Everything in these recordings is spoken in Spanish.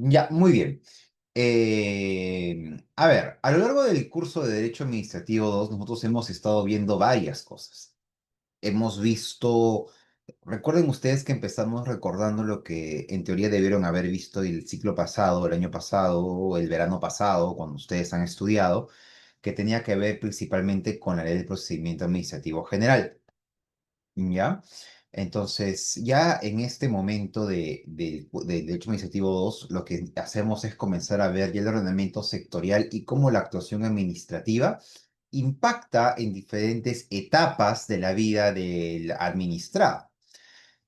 Ya, muy bien. A ver, a lo largo del curso de Derecho Administrativo 2, nosotros hemos estado viendo varias cosas. Hemos visto, recuerden ustedes que empezamos recordando lo que en teoría debieron haber visto el ciclo pasado, el año pasado, o el verano pasado, cuando ustedes han estudiado, que tenía que ver principalmente con la ley del procedimiento administrativo general. ¿Ya? Entonces, ya en este momento del derecho administrativo 2 lo que hacemos es comenzar a ver ya el ordenamiento sectorial y cómo la actuación administrativa impacta en diferentes etapas de la vida del administrado.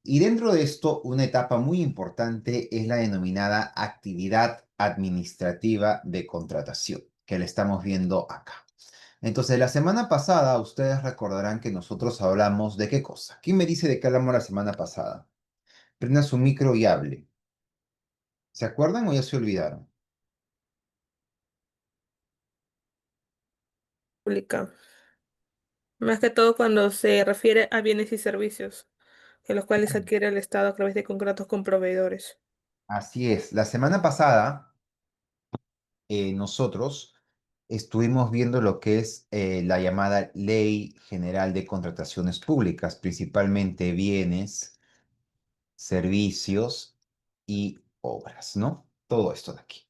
Y dentro de esto, una etapa muy importante es la denominada actividad administrativa de contratación, que la estamos viendo acá. Entonces, la semana pasada, ustedes recordarán que nosotros hablamos de qué cosa. ¿Quién me dice de qué hablamos la semana pasada? Prenda su micro y hable. ¿Se acuerdan o ya se olvidaron? Pública, más que todo cuando se refiere a bienes y servicios, que los cuales adquiere el Estado a través de contratos con proveedores. Así es. La semana pasada, nosotros estuvimos viendo lo que es la llamada Ley General de Contrataciones Públicas, principalmente bienes, servicios y obras, ¿no? Todo esto de aquí.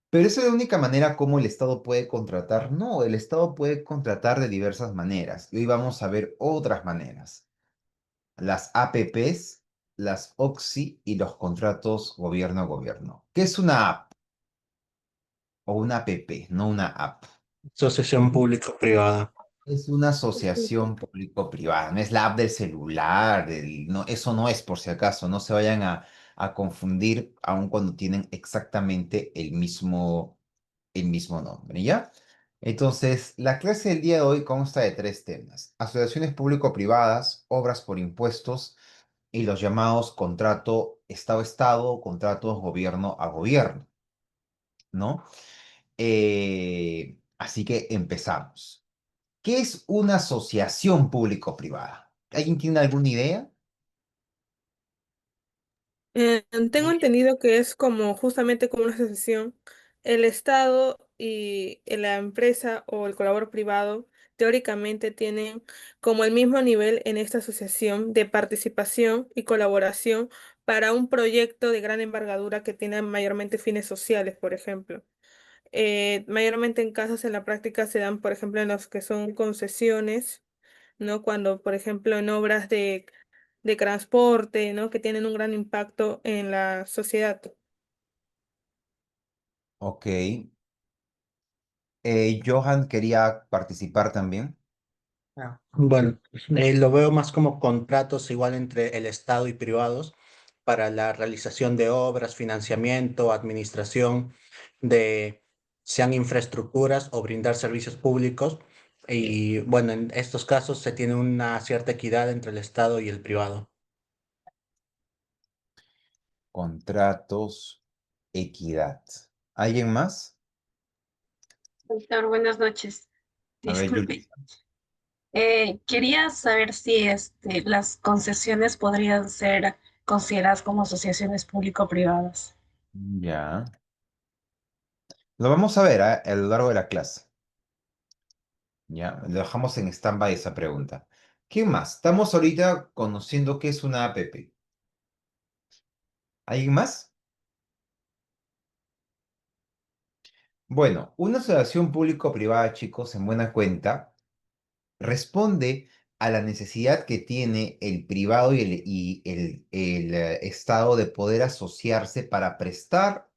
Pero esa es la única manera como el Estado puede contratar. No, el Estado puede contratar de diversas maneras. Y hoy vamos a ver otras maneras. Las APPs, las OXI y los contratos gobierno a gobierno. ¿Qué es una app o una APP? No una app. Asociación público-privada. Es una asociación público-privada, no es la app del celular, no, eso no es por si acaso, no se vayan a confundir aun cuando tienen exactamente el mismo nombre, ¿ya? Entonces, la clase del día de hoy consta de tres temas: asociaciones público-privadas, obras por impuestos y los llamados contrato Estado-Estado o contratos gobierno a gobierno, ¿no? Así que empezamos. ¿Qué es una asociación público-privada? ¿Alguien tiene alguna idea? Tengo entendido que es como justamente como una asociación, el Estado y la empresa o el colaborador privado teóricamente tienen como el mismo nivel en esta asociación de participación y colaboración para un proyecto de gran envergadura que tiene mayormente fines sociales, por ejemplo. Mayormente en casos en la práctica se dan, por ejemplo, en los que son concesiones, ¿no? Cuando, por ejemplo, en obras de transporte, ¿no? Que tienen un gran impacto en la sociedad. Ok. Johan quería participar también. Bueno, lo veo más como contratos igual entre el Estado y privados para la realización de obras, financiamiento, administración de sean infraestructuras o brindar servicios públicos. Y bueno, en estos casos se tiene una cierta equidad entre el Estado y el privado. Contratos, equidad. ¿Alguien más? Doctor, buenas noches. A ver, Disculpe. Julie. Quería saber si las concesiones podrían ser consideradas como asociaciones público-privadas. Ya. Lo vamos a ver, a lo largo de la clase. Ya. Lo dejamos en stand-by esa pregunta. ¿Qué más? Estamos ahorita conociendo qué es una APP. ¿Alguien más? Bueno, una asociación público-privada, chicos, en buena cuenta, responde a la necesidad que tiene el privado y el Estado de poder asociarse para prestar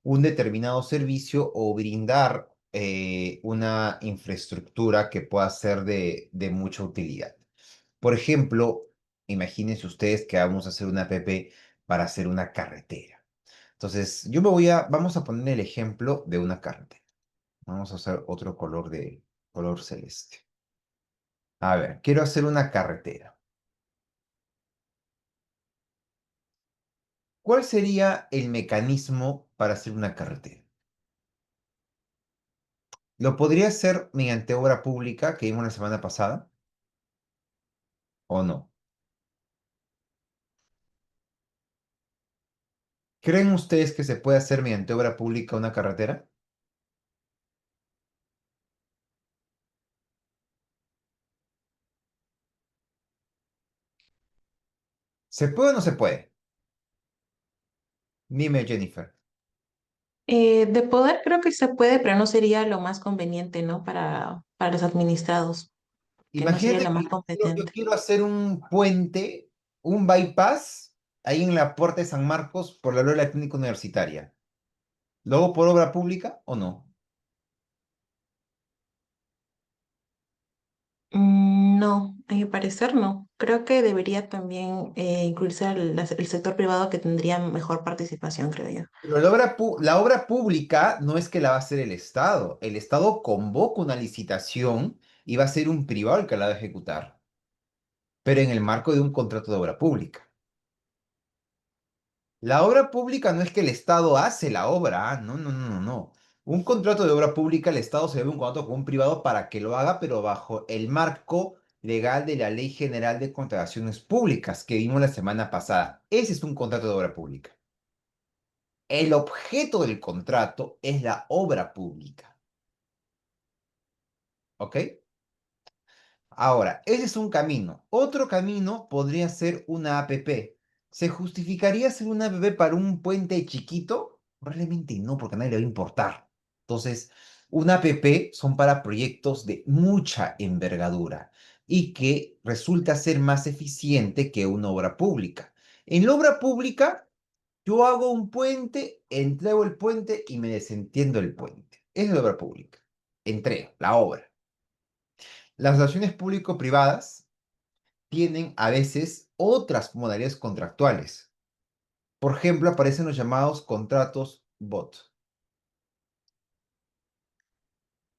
un determinado servicio o brindar una infraestructura que pueda ser de mucha utilidad. Por ejemplo, imagínense ustedes que vamos a hacer una APP para hacer una carretera. Entonces, vamos a poner el ejemplo de una carretera. Vamos a hacer otro color de color celeste. A ver, quiero hacer una carretera. ¿Cuál sería el mecanismo para hacer una carretera? ¿Lo podría hacer mediante obra pública que vimos la semana pasada o no? ¿Creen ustedes que se puede hacer mediante obra pública una carretera? ¿Se puede o no se puede? Dime, Jennifer. De poder creo que se puede, pero no sería lo más conveniente, ¿no? Para los administrados, que no sería Imagínate lo que más yo competente. quiero hacer un puente, un bypass, ahí en la puerta de San Marcos por la Loyola Clínica Universitaria. ¿Lo hago por obra pública o no? No, a mi parecer no. Creo que debería también incluirse el sector privado que tendría mejor participación, creo yo. Pero la obra pública no es que la va a hacer el Estado. El Estado convoca una licitación y va a ser un privado el que la va a ejecutar, pero en el marco de un contrato de obra pública. La obra pública no es que el Estado hace la obra, no, no, no, no, no. Un contrato de obra pública, el Estado se debe un contrato con un privado para que lo haga, pero bajo el marco legal de la Ley General de Contrataciones Públicas que vimos la semana pasada. Ese es un contrato de obra pública. El objeto del contrato es la obra pública, ¿ok? Ahora, ese es un camino. Otro camino podría ser una APP. ¿Se justificaría hacer una APP para un puente chiquito? Probablemente no, porque a nadie le va a importar. Entonces, una APP son para proyectos de mucha envergadura y que resulta ser más eficiente que una obra pública. En la obra pública, yo hago un puente, entrego el puente y me desentiendo el puente. Esa es la obra pública. Entrego la obra. Las relaciones público-privadas tienen a veces otras modalidades contractuales. Por ejemplo, aparecen los llamados contratos BOT.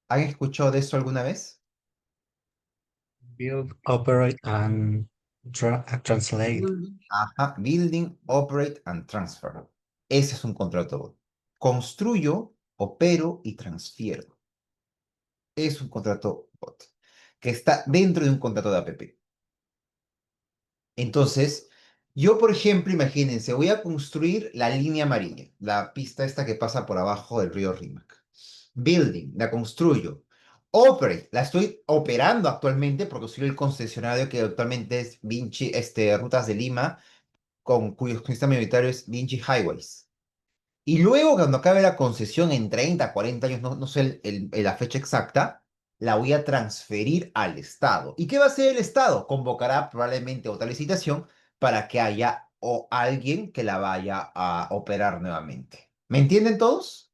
¿Han escuchado de eso alguna vez? Build, operate, and translate. Ajá, Building, Operate and Transfer. Ese es un contrato BOT. Construyo, opero y transfiero. Es un contrato BOT que está dentro de un contrato de APP. Entonces, yo, por ejemplo, imagínense, voy a construir la línea amarilla, la pista esta que pasa por abajo del río Rímac. Building, la construyo. Operate, la estoy operando actualmente porque soy el concesionario que actualmente es Vinci, Rutas de Lima, con cuyo sistema mayoritario es Vinci Highways. Y luego, cuando acabe la concesión en 30, 40 años, no, no sé la fecha exacta, la voy a transferir al Estado. ¿Y qué va a hacer el Estado? Convocará probablemente otra licitación para que haya o alguien que la vaya a operar nuevamente. ¿Me entienden todos?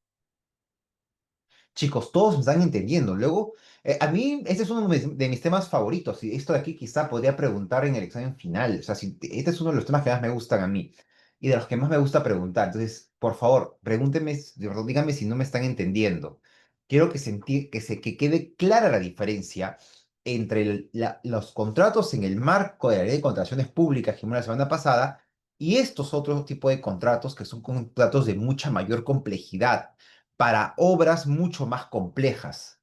Chicos, todos me están entendiendo. Luego, a mí, este es uno de mis temas favoritos. Y esto de aquí quizá podría preguntar en el examen final. O sea, este es uno de los temas que más me gustan a mí y de los que más me gusta preguntar. Entonces, por favor, pregúntenme, perdón, díganme si no me están entendiendo. Quiero que quede clara la diferencia entre los contratos en el marco de la ley de contrataciones públicas que vimos la semana pasada y estos otros tipos de contratos que son contratos de mucha mayor complejidad para obras mucho más complejas.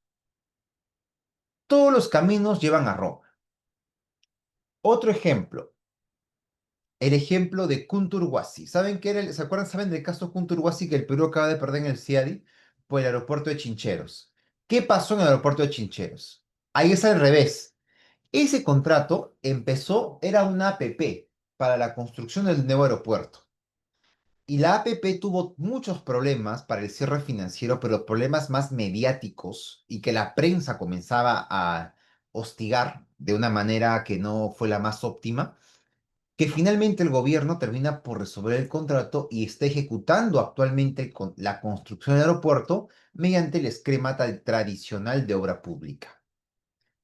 Todos los caminos llevan a Roma. Otro ejemplo, el ejemplo de Kunturhuasi. ¿Saben qué era? ¿Se acuerdan? ¿Saben del caso Kunturhuasi que el Perú acaba de perder en el CIADI por el aeropuerto de Chincheros? ¿Qué pasó en el aeropuerto de Chincheros? Ahí es al revés. Ese contrato empezó, era una APP para la construcción del nuevo aeropuerto. Y la APP tuvo muchos problemas para el cierre financiero, pero problemas más mediáticos y que la prensa comenzaba a hostigar de una manera que no fue la más óptima, que finalmente el gobierno termina por resolver el contrato y está ejecutando actualmente la construcción del aeropuerto mediante el esquema tradicional de obra pública.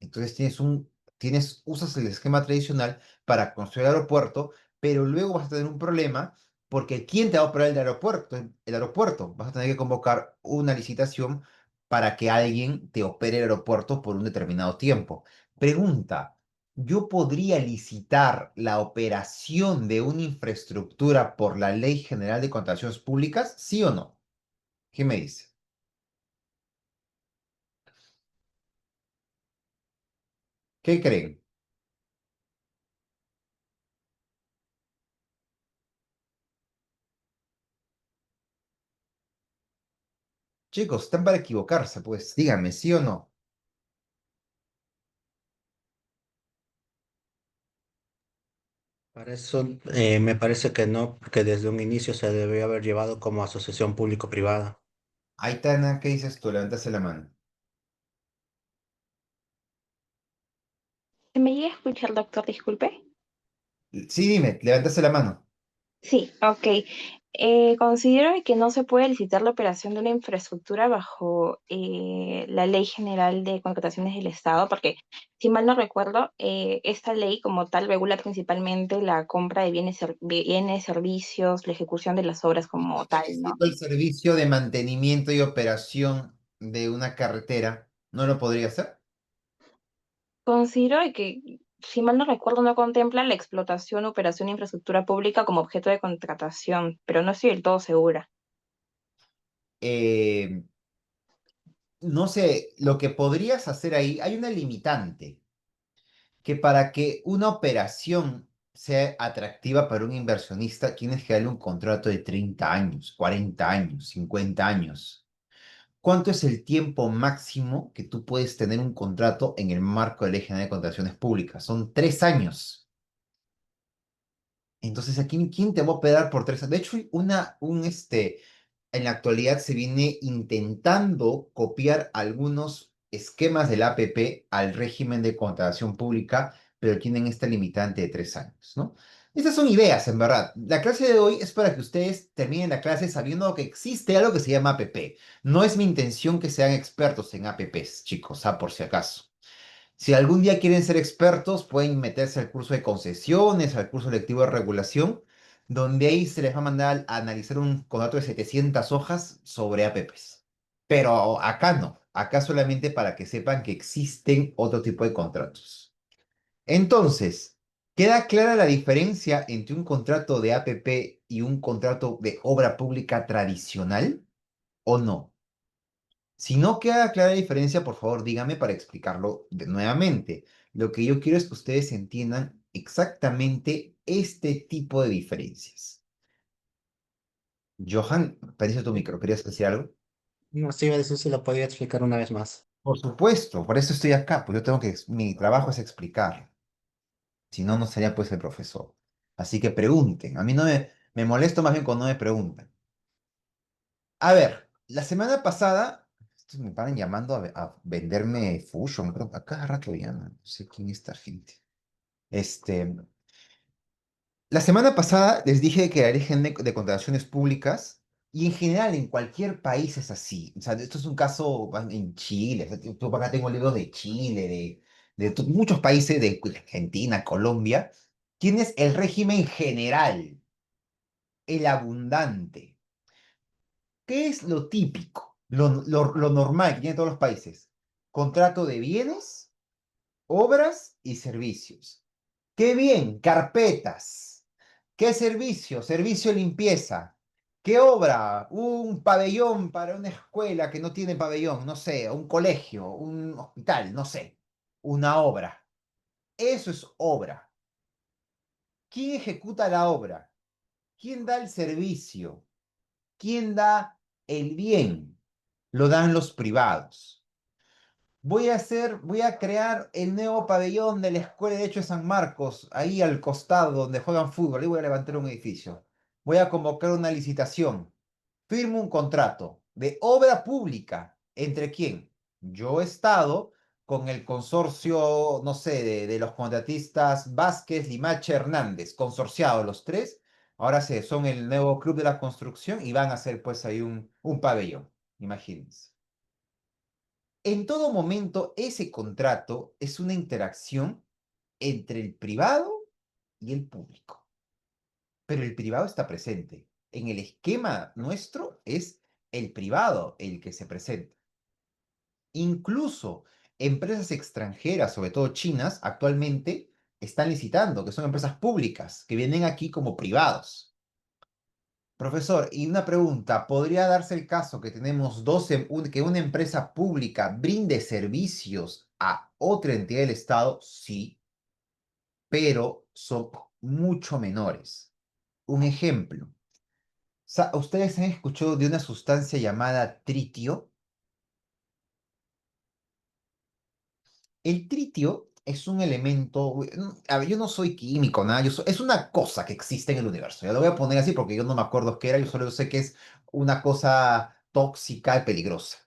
Entonces usas el esquema tradicional para construir el aeropuerto, pero luego vas a tener un problema porque ¿quién te va a operar el aeropuerto? El aeropuerto. Vas a tener que convocar una licitación para que alguien te opere el aeropuerto por un determinado tiempo. Pregunta, ¿yo podría licitar la operación de una infraestructura por la Ley General de Contrataciones Públicas? ¿Sí o no? ¿Qué me dice? ¿Qué creen? Chicos, están para equivocarse, pues díganme, ¿sí o no? Para eso me parece que no, porque desde un inicio se debió haber llevado como asociación público-privada. Aitana, ¿qué dices tú? Levántase la mano. ¿Se me llega a escuchar, doctor? Disculpe. Sí, dime, levántase la mano. Sí, ok. Considero que no se puede licitar la operación de una infraestructura bajo la Ley General de Contrataciones del Estado, porque si mal no recuerdo, esta ley como tal regula principalmente la compra de bienes, servicios, la ejecución de las obras como tal, ¿no? Necesito el servicio de mantenimiento y operación de una carretera. ¿No lo podría hacer? Considero que, si mal no recuerdo, no contempla la explotación o operación de infraestructura pública como objeto de contratación, pero no estoy del todo segura. Eh, no sé, lo que podrías hacer ahí, hay una limitante, que para que una operación sea atractiva para un inversionista, tienes que darle un contrato de 30 años, 40 años, 50 años. ¿Cuánto es el tiempo máximo que tú puedes tener un contrato en el marco de la Ley General de Contrataciones Públicas? Son 3 años. Entonces, ¿quién te va a operar por 3 años? De hecho, en la actualidad se viene intentando copiar algunos esquemas del APP al régimen de contratación pública, pero tienen esta limitante de 3 años, ¿no? Estas son ideas, en verdad. La clase de hoy es para que ustedes terminen la clase sabiendo que existe algo que se llama APP. No es mi intención que sean expertos en APPs, chicos, por si acaso. Si algún día quieren ser expertos, pueden meterse al curso de concesiones, al curso lectivo de regulación, donde ahí se les va a mandar a analizar un contrato de 700 hojas sobre APPs. Pero acá no, acá solamente para que sepan que existen otro tipo de contratos. Entonces, ¿queda clara la diferencia entre un contrato de APP y un contrato de obra pública tradicional o no? Si no queda clara la diferencia, por favor, dígame para explicarlo nuevamente. Lo que yo quiero es que ustedes entiendan exactamente este tipo de diferencias. Johan, parece tu micro. ¿Querías decir algo? No sé, iba a decir si lo podía explicar una vez más. Por supuesto, por eso estoy acá, pues yo tengo que, mi trabajo es explicar. Si no, no sería pues el profesor. Así que pregunten. A mí no me molesto más bien cuando no me preguntan. A ver, la semana pasada, estos me paran llamando a venderme Fusion, creo, a cada rato llaman. No sé quién es esta gente. Este, la semana pasada les dije que el régimen de contrataciones públicas, y en general en cualquier país es así. O sea, esto es un caso en Chile. O sea, yo acá tengo libros de Chile, de muchos países, de Argentina, Colombia. Tienes el régimen general, el abundante. ¿Qué es lo típico? Lo normal que tienen todos los países. Contrato de bienes, obras y servicios. ¡Qué bien! Carpetas. ¿Qué servicio? Servicio de limpieza. ¿Qué obra? Un pabellón para una escuela que no tiene pabellón, no sé, un colegio, un hospital, no sé. Una obra. Eso es obra. ¿Quién ejecuta la obra? ¿Quién da el servicio? ¿Quién da el bien? Lo dan los privados. Voy a crear el nuevo pabellón de la Escuela de Derecho de San Marcos, ahí al costado donde juegan fútbol, y voy a levantar un edificio. Voy a convocar una licitación. Firmo un contrato de obra pública. ¿Entre quién? Yo, Estado, con el consorcio, no sé, de los contratistas Vázquez, Limache, Hernández, consorciados los tres. Ahora son el nuevo club de la construcción y van a hacer pues ahí un pabellón. Imagínense. En todo momento, ese contrato es una interacción entre el privado y el público, pero el privado está presente. En el esquema nuestro es el privado el que se presenta. Incluso empresas extranjeras, sobre todo chinas, actualmente están licitando, que son empresas públicas, que vienen aquí como privados. Profesor, y una pregunta, ¿podría darse el caso que tenemos que una empresa pública brinde servicios a otra entidad del Estado? Sí, pero son mucho menores. Un ejemplo, ¿Ustedes han escuchado de una sustancia llamada tritio? El tritio es un elemento, a ver, yo no soy químico, nada, es una cosa que existe en el universo. Ya lo voy a poner así porque yo no me acuerdo qué era, yo solo sé que es una cosa tóxica y peligrosa.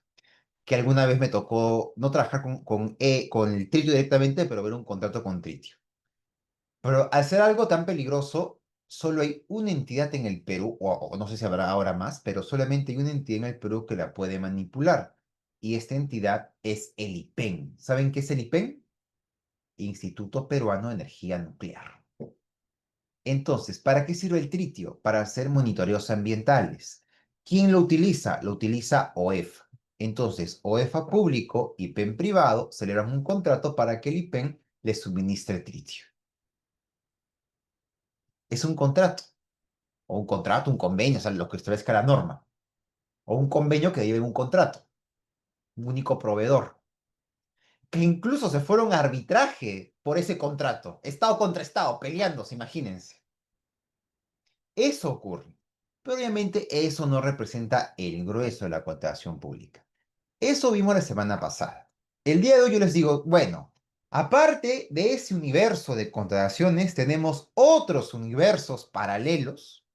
Que alguna vez me tocó no trabajar con el tritio directamente, pero ver un contrato con tritio. Pero al ser algo tan peligroso, solo hay una entidad en el Perú, o no sé si habrá ahora más, pero solamente hay una entidad en el Perú que la puede manipular. Y esta entidad es el IPEN. ¿Saben qué es el IPEN? Instituto Peruano de Energía Nuclear. Entonces, ¿para qué sirve el tritio? Para hacer monitoreos ambientales. ¿Quién lo utiliza? Lo utiliza OEF. Entonces, OEFA público, IPEN privado, celebran un contrato para que el IPEN le suministre tritio. Es un contrato, o un contrato, un convenio, o sea, lo que establezca la norma, o un convenio que lleve un contrato, un único proveedor, que incluso se fueron a arbitraje por ese contrato, Estado contra Estado, peleándose, imagínense. Eso ocurre. Pero obviamente eso no representa el grueso de la contratación pública. Eso vimos la semana pasada. El día de hoy yo les digo, bueno, aparte de ese universo de contrataciones, tenemos otros universos paralelos,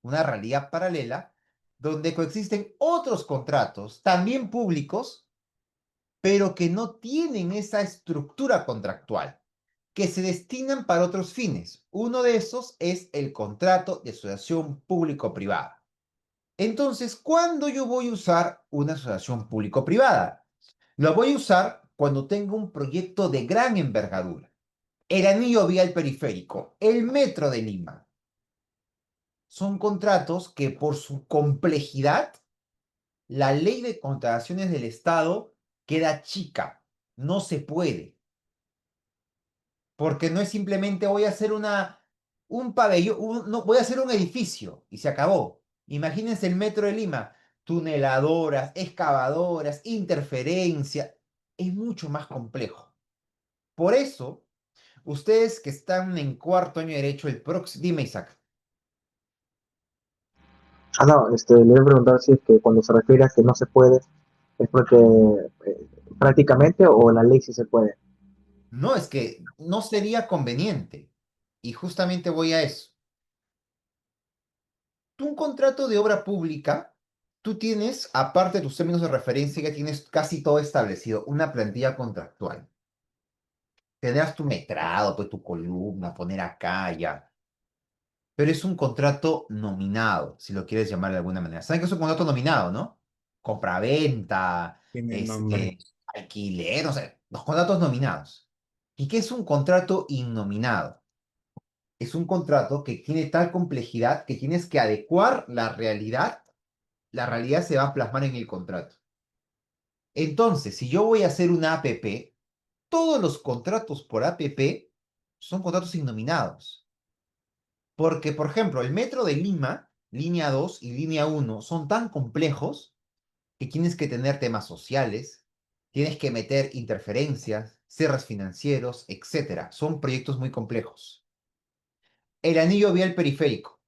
una realidad paralela, donde coexisten otros contratos, también públicos, pero que no tienen esa estructura contractual, que se destinan para otros fines. Uno de esos es el contrato de asociación público-privada. Entonces, ¿cuándo yo voy a usar una asociación público-privada? Lo voy a usar cuando tengo un proyecto de gran envergadura. El anillo vial periférico, el metro de Lima. Son contratos que por su complejidad, la ley de contrataciones del Estado queda chica. No se puede. Porque no es simplemente voy a hacer un pabellón, no, voy a hacer un edificio y se acabó. Imagínense el metro de Lima, tuneladoras, excavadoras, interferencia, es mucho más complejo. Por eso, ustedes que están en cuarto año de derecho, el próximo, dime Isaac. No, le voy a preguntar si es que cuando se refiere a que no se puede, es porque prácticamente o la ley sí se puede. No, es que no sería conveniente. Y justamente voy a eso. Tú un contrato de obra pública, tú tienes, aparte de tus términos de referencia, ya tienes casi todo establecido, una plantilla contractual. Tendrás tu metrado, pues tu columna, poner acá, ya. Pero es un contrato nominado, si lo quieres llamar de alguna manera. ¿Saben qué es un contrato nominado, no? Compraventa, Tiene nombre. alquiler, o sea, los contratos nominados. ¿Y qué es un contrato innominado? Es un contrato que tiene tal complejidad que tienes que adecuar la realidad se va a plasmar en el contrato. Entonces, si yo voy a hacer una APP, todos los contratos por APP son contratos innominados. Porque, por ejemplo, el metro de Lima, línea 2 y línea uno son tan complejos que tienes que tener temas sociales, tienes que meter interferencias, cierres financieros, etcétera. Son proyectos muy complejos. El anillo vial periférico.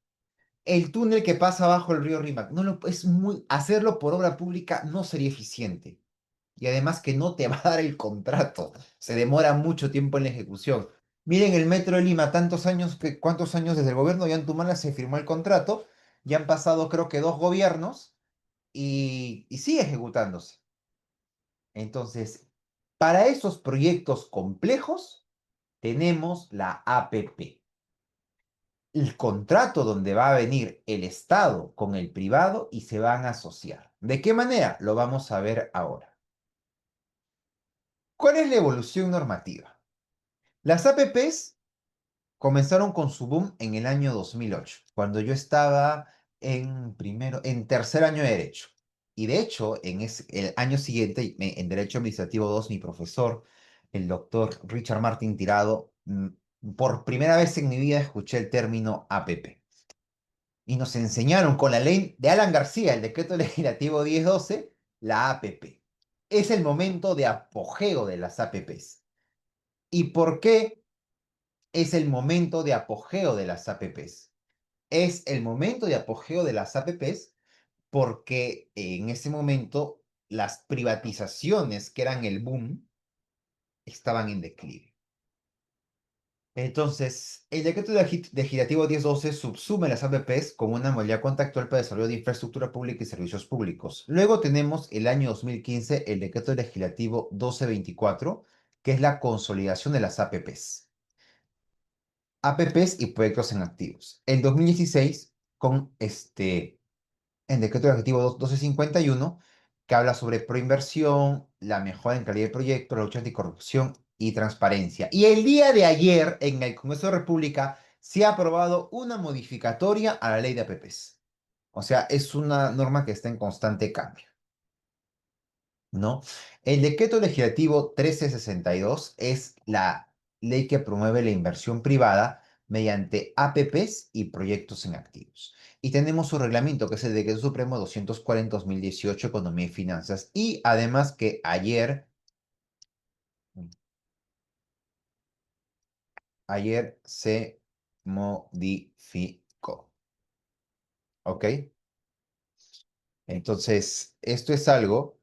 El túnel que pasa bajo el río Rímac. Hacerlo por obra pública no sería eficiente. Y además que no te va a dar el contrato. Se demora mucho tiempo en la ejecución. Miren el Metro de Lima, ¿cuántos años desde el gobierno de Antumala se firmó el contrato? Ya han pasado creo que 2 gobiernos y sigue ejecutándose. Entonces, para esos proyectos complejos tenemos la APP. El contrato donde va a venir el Estado con el privado y se van a asociar. ¿De qué manera? Lo vamos a ver ahora. ¿Cuál es la evolución normativa? Las APPs comenzaron con su boom en el año 2008, cuando yo estaba en tercer año de Derecho. Y de hecho, el año siguiente, en Derecho Administrativo 2, mi profesor, el doctor Richard Martin Tirado, por primera vez en mi vida escuché el término APP. Y nos enseñaron con la ley de Alan García, el decreto legislativo 1012, la APP. Es el momento de apogeo de las APPs. ¿Y por qué es el momento de apogeo de las APPs? Es el momento de apogeo de las APPs porque en ese momento las privatizaciones, que eran el boom, estaban en declive. Entonces, el decreto legislativo 1012 subsume las APPs como una modalidad contractual para el desarrollo de infraestructura pública y servicios públicos. Luego tenemos el año 2015 el decreto legislativo 1224, que es la consolidación de las APPs. APPs y proyectos en activos. En 2016, con el decreto legislativo 1251, que habla sobre proinversión, la mejora en calidad de proyecto, la lucha anticorrupción y transparencia. Y el día de ayer, en el Congreso de la República, se ha aprobado una modificatoria a la ley de APPs. O sea, es una norma que está en constante cambio, ¿no? El decreto legislativo 1362 es la ley que promueve la inversión privada mediante APPs y proyectos en activos. Y tenemos su reglamento, que es el Decreto Supremo 240-2018, Economía y Finanzas. Y además que ayer se modificó. ¿Ok? Entonces, esto es algo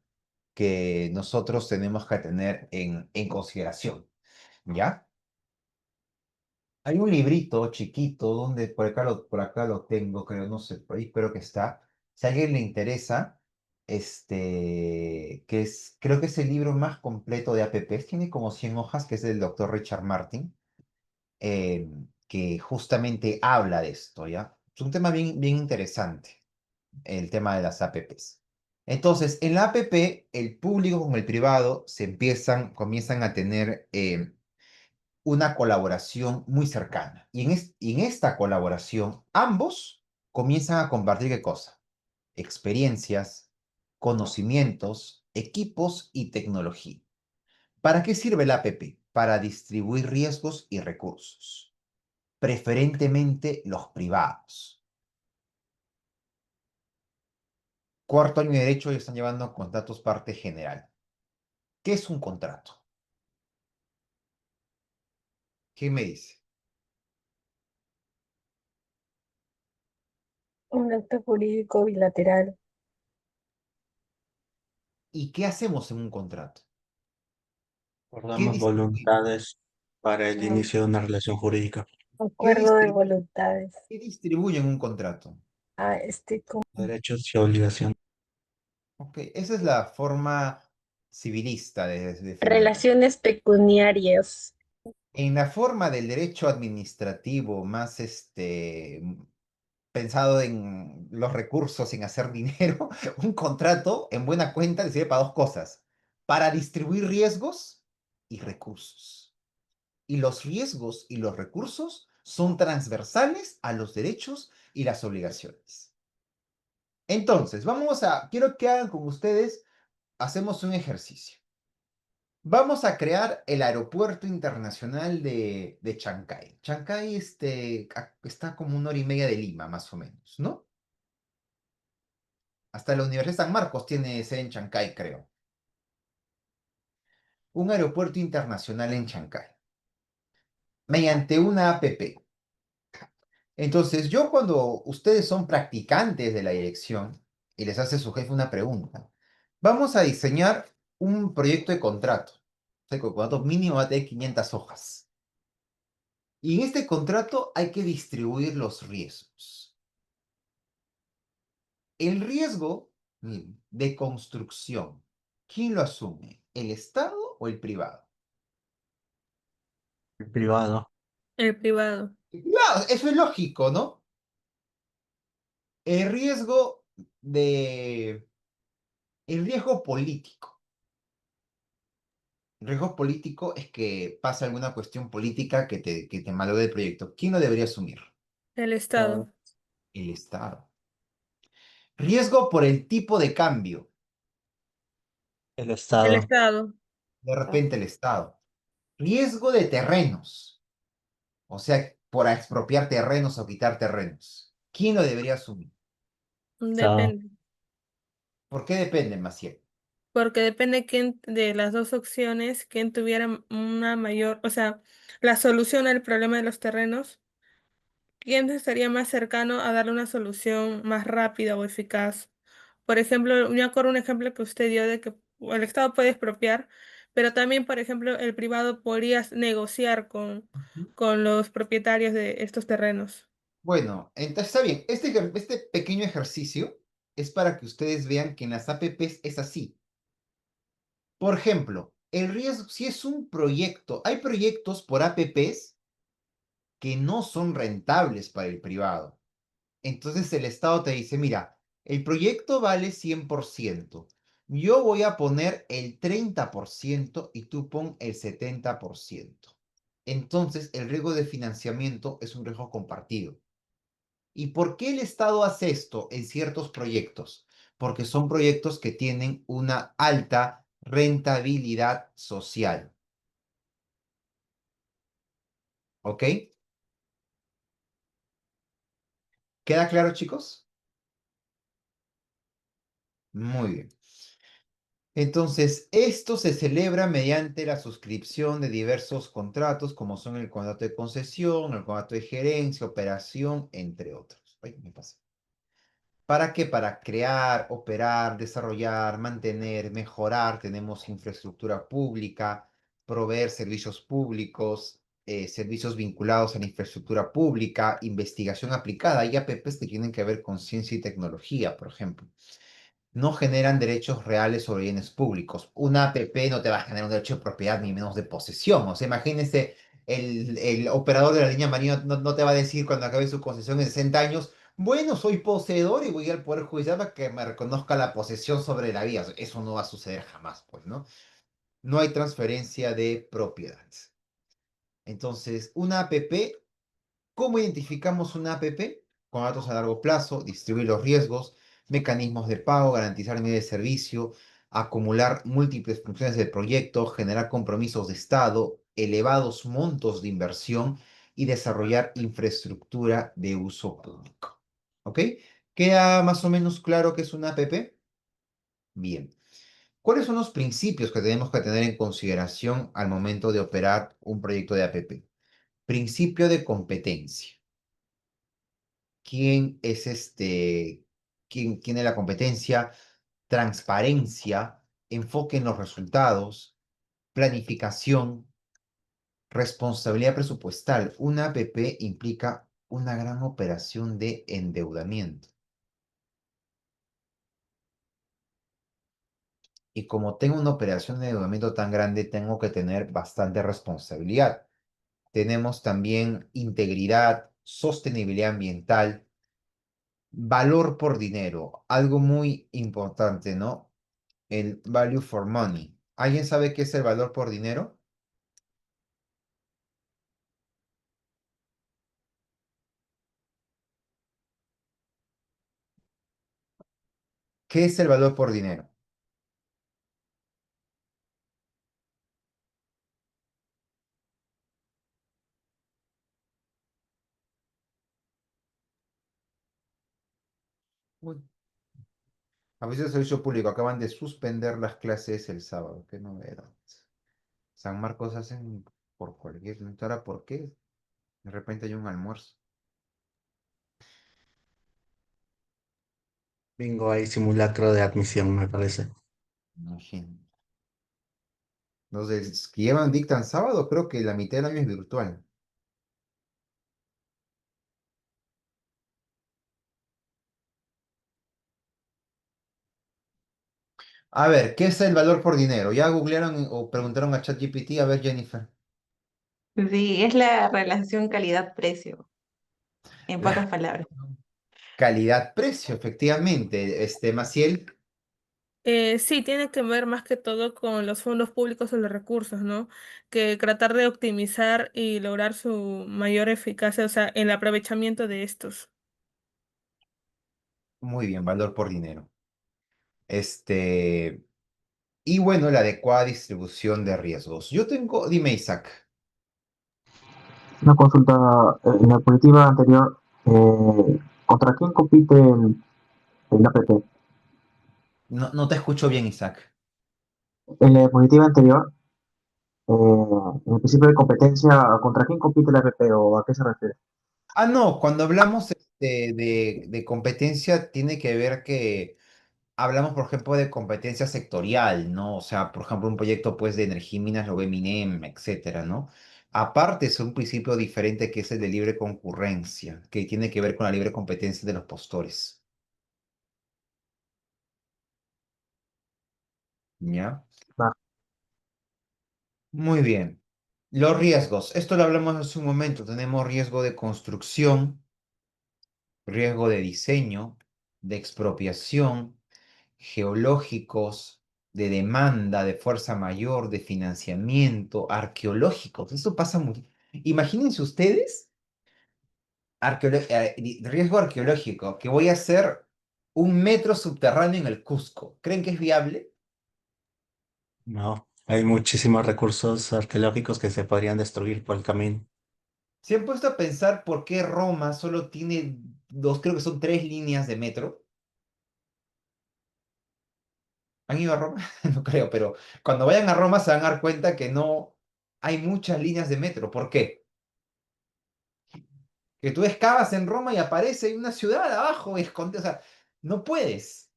que nosotros tenemos que tener en consideración. ¿Ya? Hay un librito chiquito donde por acá lo tengo, creo, no sé, por ahí espero que está. Si a alguien le interesa, creo que es el libro más completo de APPs, tiene como 100 hojas, que es del doctor Richard Martin, que justamente habla de esto, ¿ya? Es un tema bien, bien interesante, el tema de las APPs. Entonces, en la APP, el público con el privado comienzan a tener una colaboración muy cercana. Y en esta colaboración, ambos comienzan a compartir qué cosa: experiencias, conocimientos, equipos y tecnología. ¿Para qué sirve la APP? Para distribuir riesgos y recursos, preferentemente los privados. Cuarto año de derecho y están llevando contratos parte general. ¿Qué es un contrato? ¿Qué me dice? Un acto jurídico bilateral. ¿Y qué hacemos en un contrato? ¿Qué Acordamos distribuimos? voluntades para el Un inicio de una relación jurídica. ¿Qué acuerdo de distribuye, voluntades. qué distribuye en un contrato? Como Derechos y obligaciones. Ok, esa es la forma civilista de definirlo. relaciones pecuniarias. En la forma del derecho administrativo más pensado en los recursos, en hacer dinero, un contrato en buena cuenta le sirve para dos cosas: para distribuir riesgos y recursos. Y los riesgos y los recursos son transversales a los derechos y las obligaciones. Entonces, quiero que hagan con ustedes, hacemos un ejercicio. Vamos a crear el aeropuerto internacional de Chancay. Chancay está como 1 hora y media de Lima, más o menos, ¿no? Hasta la Universidad de San Marcos tiene sede en Chancay, creo. Un aeropuerto internacional en Chancay, mediante una APP. Entonces, cuando ustedes son practicantes de la dirección y les hace su jefe una pregunta, vamos a diseñar un proyecto de contrato. O sea, que el contrato mínimo va a tener 500 hojas. Y en este contrato hay que distribuir los riesgos. El riesgo, miren, de construcción, ¿quién lo asume? ¿El Estado o el privado? El privado. El privado. El privado, eso es lógico, ¿no? El riesgo de... El riesgo político. El riesgo político es que pasa alguna cuestión política que te malogré el proyecto. ¿Quién lo debería asumir? El Ah, Estado. El Estado. Riesgo por el tipo de cambio. el El Estado. Estado. De repente el Estado. Riesgo de terrenos. O sea, por expropiar terrenos o quitar terrenos. ¿Quién lo debería asumir? Estado. Depende. ¿Por qué depende, Maciel? Porque depende quién de las dos opciones, quién tuviera una mayor, o sea, la solución al problema de los terrenos ¿quién estaría más cercano a darle una solución más rápida o eficaz? Por ejemplo, yo me acuerdo un ejemplo que usted dio de que el Estado puede expropiar, pero también, por ejemplo, el privado podría negociar Ujú. con los propietarios de estos terrenos. Bueno, entonces está bien. Este pequeño ejercicio es para que ustedes vean que en las APPs es así. Por ejemplo, el riesgo, si es un proyecto, hay proyectos por APPs que no son rentables para el privado. Entonces el Estado te dice, mira, el proyecto vale 100%. Yo voy a poner el 30% y tú pon el 70%. Entonces el riesgo de financiamiento es un riesgo compartido. ¿Y por qué el Estado hace esto en ciertos proyectos? Porque son proyectos que tienen una alta rentabilidad social. ¿Ok? ¿Queda claro, chicos? Muy bien. Entonces, esto se celebra mediante la suscripción de diversos contratos, como son el contrato de concesión, el contrato de gerencia, operación, entre otros. Ay, me pasé. ¿Para qué? Para crear, operar, desarrollar, mantener, mejorar. Tenemos infraestructura pública, proveer servicios públicos, servicios vinculados a la infraestructura pública, investigación aplicada. Hay APPs que tienen que ver con ciencia y tecnología, por ejemplo. No generan derechos reales sobre bienes públicos. Una APP no te va a generar un derecho de propiedad ni menos de posesión. O sea, imagínese, el operador de la línea marina no te va a decir cuando acabe su concesión en 60 años, bueno, soy poseedor y voy al Poder Judicial para que me reconozca la posesión sobre la vía. Eso no va a suceder jamás, pues, ¿no? No hay transferencia de propiedades. Entonces, una APP, ¿cómo identificamos una APP? Contratos a largo plazo, distribuir los riesgos, mecanismos de pago, garantizar nivel de servicio, acumular múltiples funciones del proyecto, generar compromisos de Estado, elevados montos de inversión y desarrollar infraestructura de uso público. ¿Ok? ¿Queda más o menos claro qué es una APP? Bien. ¿Cuáles son los principios que tenemos que tener en consideración al momento de operar un proyecto de APP? Principio de competencia. ¿Quién es quién tiene la competencia? Transparencia, enfoque en los resultados, planificación, responsabilidad presupuestal. Una APP implica una gran operación de endeudamiento. Y como tengo una operación de endeudamiento tan grande, tengo que tener bastante responsabilidad. Tenemos también integridad, sostenibilidad ambiental, valor por dinero, algo muy importante, ¿no? El value for money. ¿Alguien sabe qué es el valor por dinero? ¿Qué es el valor por dinero? Uy, a veces el servicio público acaban de suspender las clases el sábado. Qué novedad. San Marcos hacen por cualquier... ¿Ahora por qué? De repente hay un almuerzo. Bingo, hay simulacro de admisión, me parece. Imagínate. Los que llevan dictan sábado, creo que la mitad del año es virtual. A ver, ¿qué es el valor por dinero? ¿Ya googlearon o preguntaron a ChatGPT? A ver, Jennifer. Sí, es la relación calidad-precio, en La pocas palabras. calidad-precio, efectivamente. Maciel. Sí, tiene que ver más que todo con los fondos públicos o los recursos, ¿no? Que tratar de optimizar y lograr su mayor eficacia, o sea, el aprovechamiento de estos. Muy bien, valor por dinero. Este, y bueno, la adecuada distribución de riesgos. Yo tengo, dime, Isaac, Una consulta, en la diapositiva anterior, ¿contra quién compite el APP? no te escucho bien, Isaac. En la diapositiva anterior, en el principio de competencia, ¿contra quién compite el APP o a qué se refiere? Ah, no, cuando hablamos de competencia, tiene que ver que hablamos, por ejemplo, de competencia sectorial, ¿no? O sea, por ejemplo, un proyecto pues de energía y minas lo ve Minem, etcétera, ¿no? Aparte, es un principio diferente que es el de libre concurrencia, que tiene que ver con la libre competencia de los postores, ¿ya? Va. Muy bien. Los riesgos. Esto lo hablamos hace un momento. Tenemos riesgo de construcción, riesgo de diseño, de expropiación, geológicos, de demanda, de fuerza mayor, de financiamiento, arqueológicos. Esto pasa mucho. Imagínense ustedes, riesgo arqueológico, que voy a hacer un metro subterráneo en el Cusco. ¿Creen que es viable? No, hay muchísimos recursos arqueológicos que se podrían destruir por el camino. ¿Se han puesto a pensar por qué Roma solo tiene dos, creo que son tres líneas de metro? ¿Han ido a Roma? No creo, pero cuando vayan a Roma se van a dar cuenta que no hay muchas líneas de metro. ¿Por qué? Que tú excavas en Roma y aparece una ciudad abajo escondida. O sea, no puedes.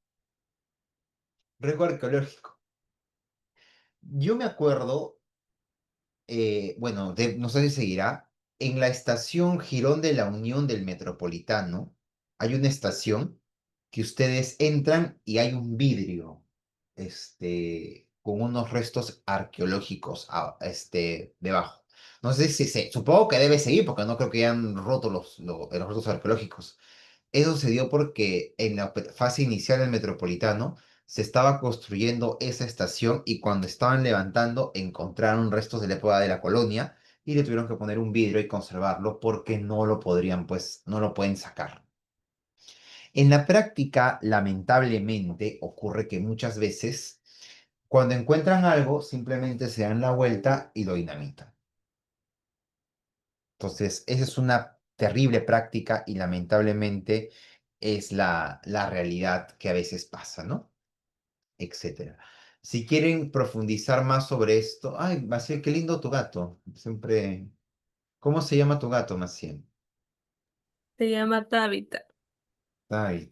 Riesgo arqueológico. Yo me acuerdo, bueno, no sé si seguirá, en la estación Girón de la Unión del Metropolitano hay una estación que ustedes entran y hay un vidrio, con unos restos arqueológicos, debajo. No sé si supongo que debe seguir porque no creo que hayan roto los restos arqueológicos. Eso se dio porque en la fase inicial del Metropolitano se estaba construyendo esa estación y cuando estaban levantando encontraron restos de la época de la colonia y le tuvieron que poner un vidrio y conservarlo porque no lo podrían, pues, no lo pueden sacar. En la práctica, lamentablemente, ocurre que muchas veces cuando encuentran algo simplemente se dan la vuelta y lo dinamitan. Entonces, esa es una terrible práctica y lamentablemente es la realidad que a veces pasa, ¿no? Etcétera. Si quieren profundizar más sobre esto, ay, Maciel, qué lindo tu gato. Siempre. ¿Cómo se llama tu gato, Maciel? Se llama Tabitha. Ay,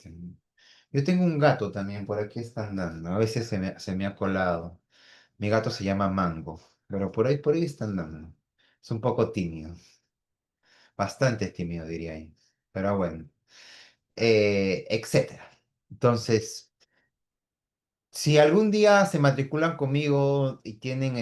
yo tengo un gato también, por aquí está andando. A veces se me ha colado. Mi gato se llama Mango, pero por ahí está andando. Es un poco tímido, bastante tímido, diría yo. Pero bueno. Etcétera. Entonces, si algún día se matriculan conmigo y tienen,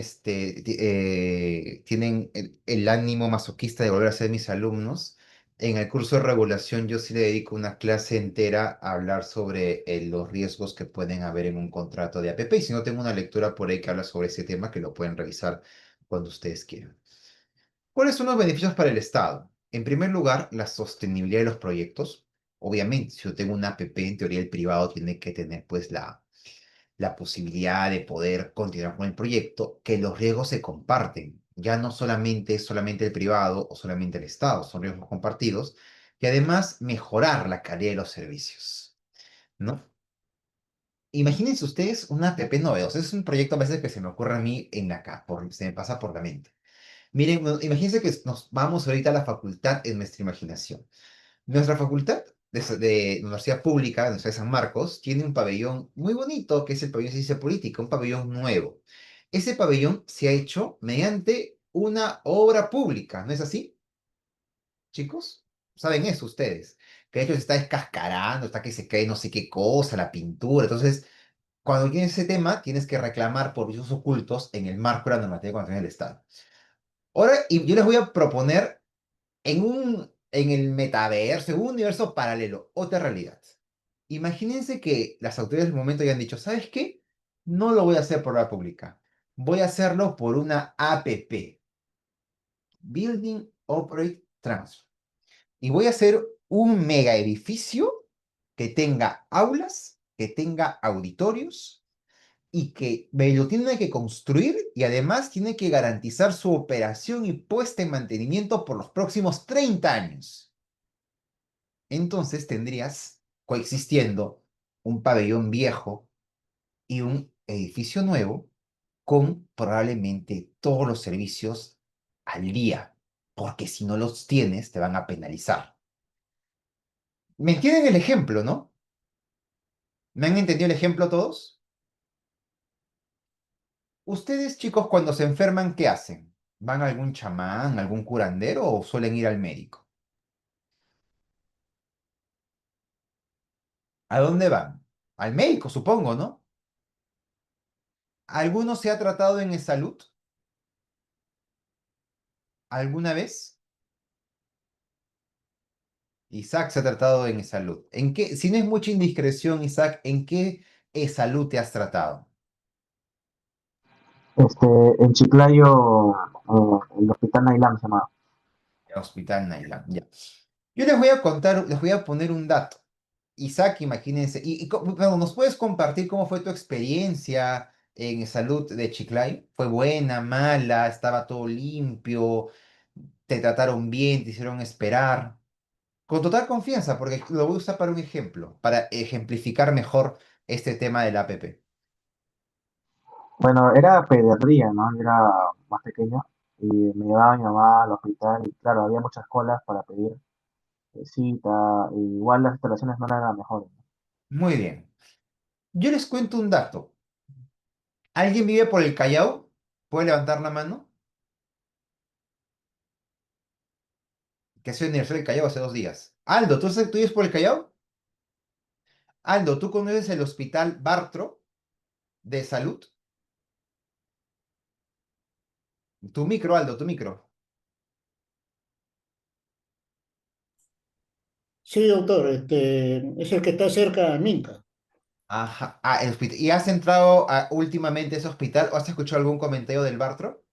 tienen el ánimo masoquista de volver a ser mis alumnos, en el curso de regulación yo sí le dedico una clase entera a hablar sobre los riesgos que pueden haber en un contrato de APP. Y si no, tengo una lectura por ahí que habla sobre ese tema que lo pueden revisar cuando ustedes quieran. ¿Cuáles son los beneficios para el Estado? En primer lugar, la sostenibilidad de los proyectos. Obviamente, si yo tengo una APP, en teoría el privado tiene que tener pues la posibilidad de poder continuar con el proyecto, que los riesgos se comparten. Ya no solamente es solamente el privado o solamente el Estado, son riesgos compartidos, y además mejorar la calidad de los servicios, ¿no? Imagínense ustedes una APP novedosa. Es un proyecto a veces que se me ocurre a mí se me pasa por la mente. Miren, imagínense que nos vamos ahorita a la facultad en nuestra imaginación. Nuestra facultad de Universidad Pública, de Universidad de San Marcos, tiene un pabellón muy bonito, que es el pabellón de ciencia política, un pabellón nuevo. Ese pabellón se ha hecho mediante una obra pública, ¿no es así, chicos? ¿Saben eso ustedes? Que de hecho se está descascarando, está que se cae no sé qué cosa, la pintura. Entonces, cuando tienes ese tema, tienes que reclamar por vicios ocultos en el marco de la normativa de contratación del Estado. Ahora, y yo les voy a proponer en el metaverso, en un universo paralelo, otra realidad. Imagínense que las autoridades del momento hayan dicho, ¿sabes qué? No lo voy a hacer por la pública. Voy a hacerlo por una APP. Building, Operate, Transfer. Y voy a hacer un mega edificio que tenga aulas, que tenga auditorios y que me lo tiene que construir y además tiene que garantizar su operación y puesta en mantenimiento por los próximos 30 años. Entonces tendrías coexistiendo un pabellón viejo y un edificio nuevo con probablemente todos los servicios al día, porque si no los tienes te van a penalizar. ¿Me entienden el ejemplo, no? ¿Me han entendido el ejemplo todos? Ustedes, chicos, cuando se enferman, ¿qué hacen? ¿Van a algún chamán, algún curandero o suelen ir al médico? ¿A dónde van? Al médico, supongo, ¿no? ¿Alguno se ha tratado en salud alguna vez? Isaac se ha tratado en salud. ¿En qué, si no es mucha indiscreción, Isaac, ¿en qué salud te has tratado? En Chiclayo, el hospital Nailam se llama. Hospital Nailan, ya. Yo les voy a contar, les voy a poner un dato. Isaac, imagínense, perdón, ¿nos puedes compartir cómo fue tu experiencia en salud de Chiclayo? ¿Fue buena, mala, estaba todo limpio, te trataron bien, te hicieron esperar? Con total confianza, porque lo voy a usar para un ejemplo, para ejemplificar mejor este tema del APP. Bueno, era pediatría, ¿no? Yo era más pequeño y me llevaba mi mamá al hospital y claro, había muchas colas para pedir cita, y igual las instalaciones no eran las mejores, ¿no? Muy bien. Yo les cuento un dato. ¿Alguien vive por el Callao? ¿Puede levantar la mano? Que soy universidad del Callao hace 2 días. Aldo, ¿tú vives por el Callao? Aldo, ¿tú conoces el hospital Bartro de salud? Tu micro, Aldo, tu micro. Sí, doctor, es el que está cerca de Minca. Ajá. Ah, el hospital. ¿Y has entrado últimamente a ese hospital o has escuchado algún comentario del Bartro?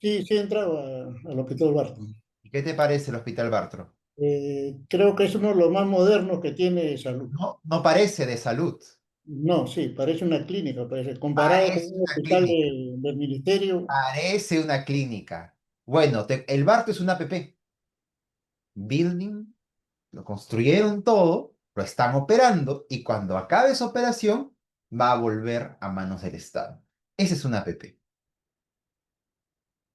Sí, sí he entrado al Hospital Barton. ¿Y qué te parece el hospital Bartro? Creo que es uno de los más modernos que tiene salud. No, no parece de salud. No, sí, parece una clínica, parece. Comparado con Parece un una hospital clínica. del ministerio, Parece una clínica. Bueno, el Bartro es una APP. Building, lo construyeron todo, lo están operando y cuando acabe esa operación va a volver a manos del Estado. Esa es una APP.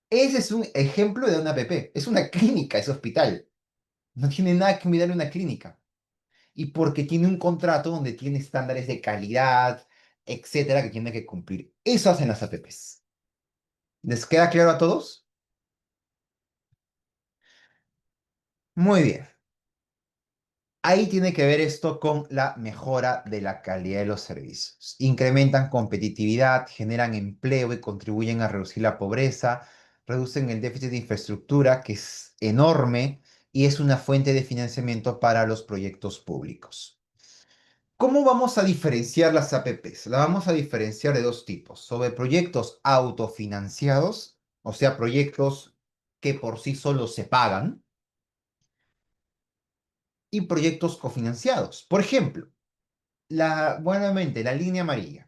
Ese es un ejemplo de una APP. Es una clínica, es hospital. No tiene nada que mirar una clínica. Y porque tiene un contrato donde tiene estándares de calidad, etcétera, que tiene que cumplir. Eso hacen las APPs. ¿Les queda claro a todos? Muy bien. Ahí tiene que ver esto con la mejora de la calidad de los servicios. Incrementan competitividad, generan empleo y contribuyen a reducir la pobreza, reducen el déficit de infraestructura, que es enorme, y es una fuente de financiamiento para los proyectos públicos. ¿Cómo vamos a diferenciar las APPs? La vamos a diferenciar de dos tipos, sobre proyectos autofinanciados, o sea, proyectos que por sí solos se pagan, y proyectos cofinanciados. Por ejemplo, buenamente, la línea amarilla.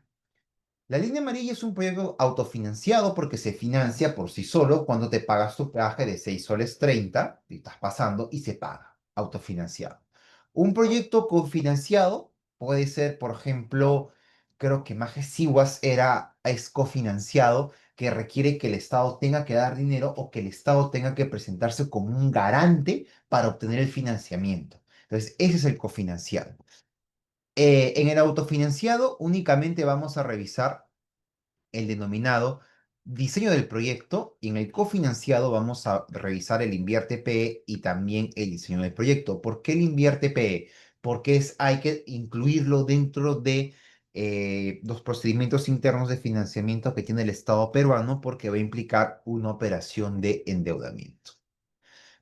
La línea amarilla es un proyecto autofinanciado porque se financia por sí solo cuando te pagas tu peaje de 6 soles 30 y estás pasando y se paga, autofinanciado. Un proyecto cofinanciado puede ser, por ejemplo, creo que Majes Siwas es cofinanciado, que requiere que el Estado tenga que dar dinero o que el Estado tenga que presentarse como un garante para obtener el financiamiento. Entonces, ese es el cofinanciado. En el autofinanciado únicamente vamos a revisar el denominado diseño del proyecto y en el cofinanciado vamos a revisar el invierte PE y también el diseño del proyecto. ¿Por qué el invierte PE? Porque hay que incluirlo dentro de los procedimientos internos de financiamiento que tiene el Estado peruano porque va a implicar una operación de endeudamiento.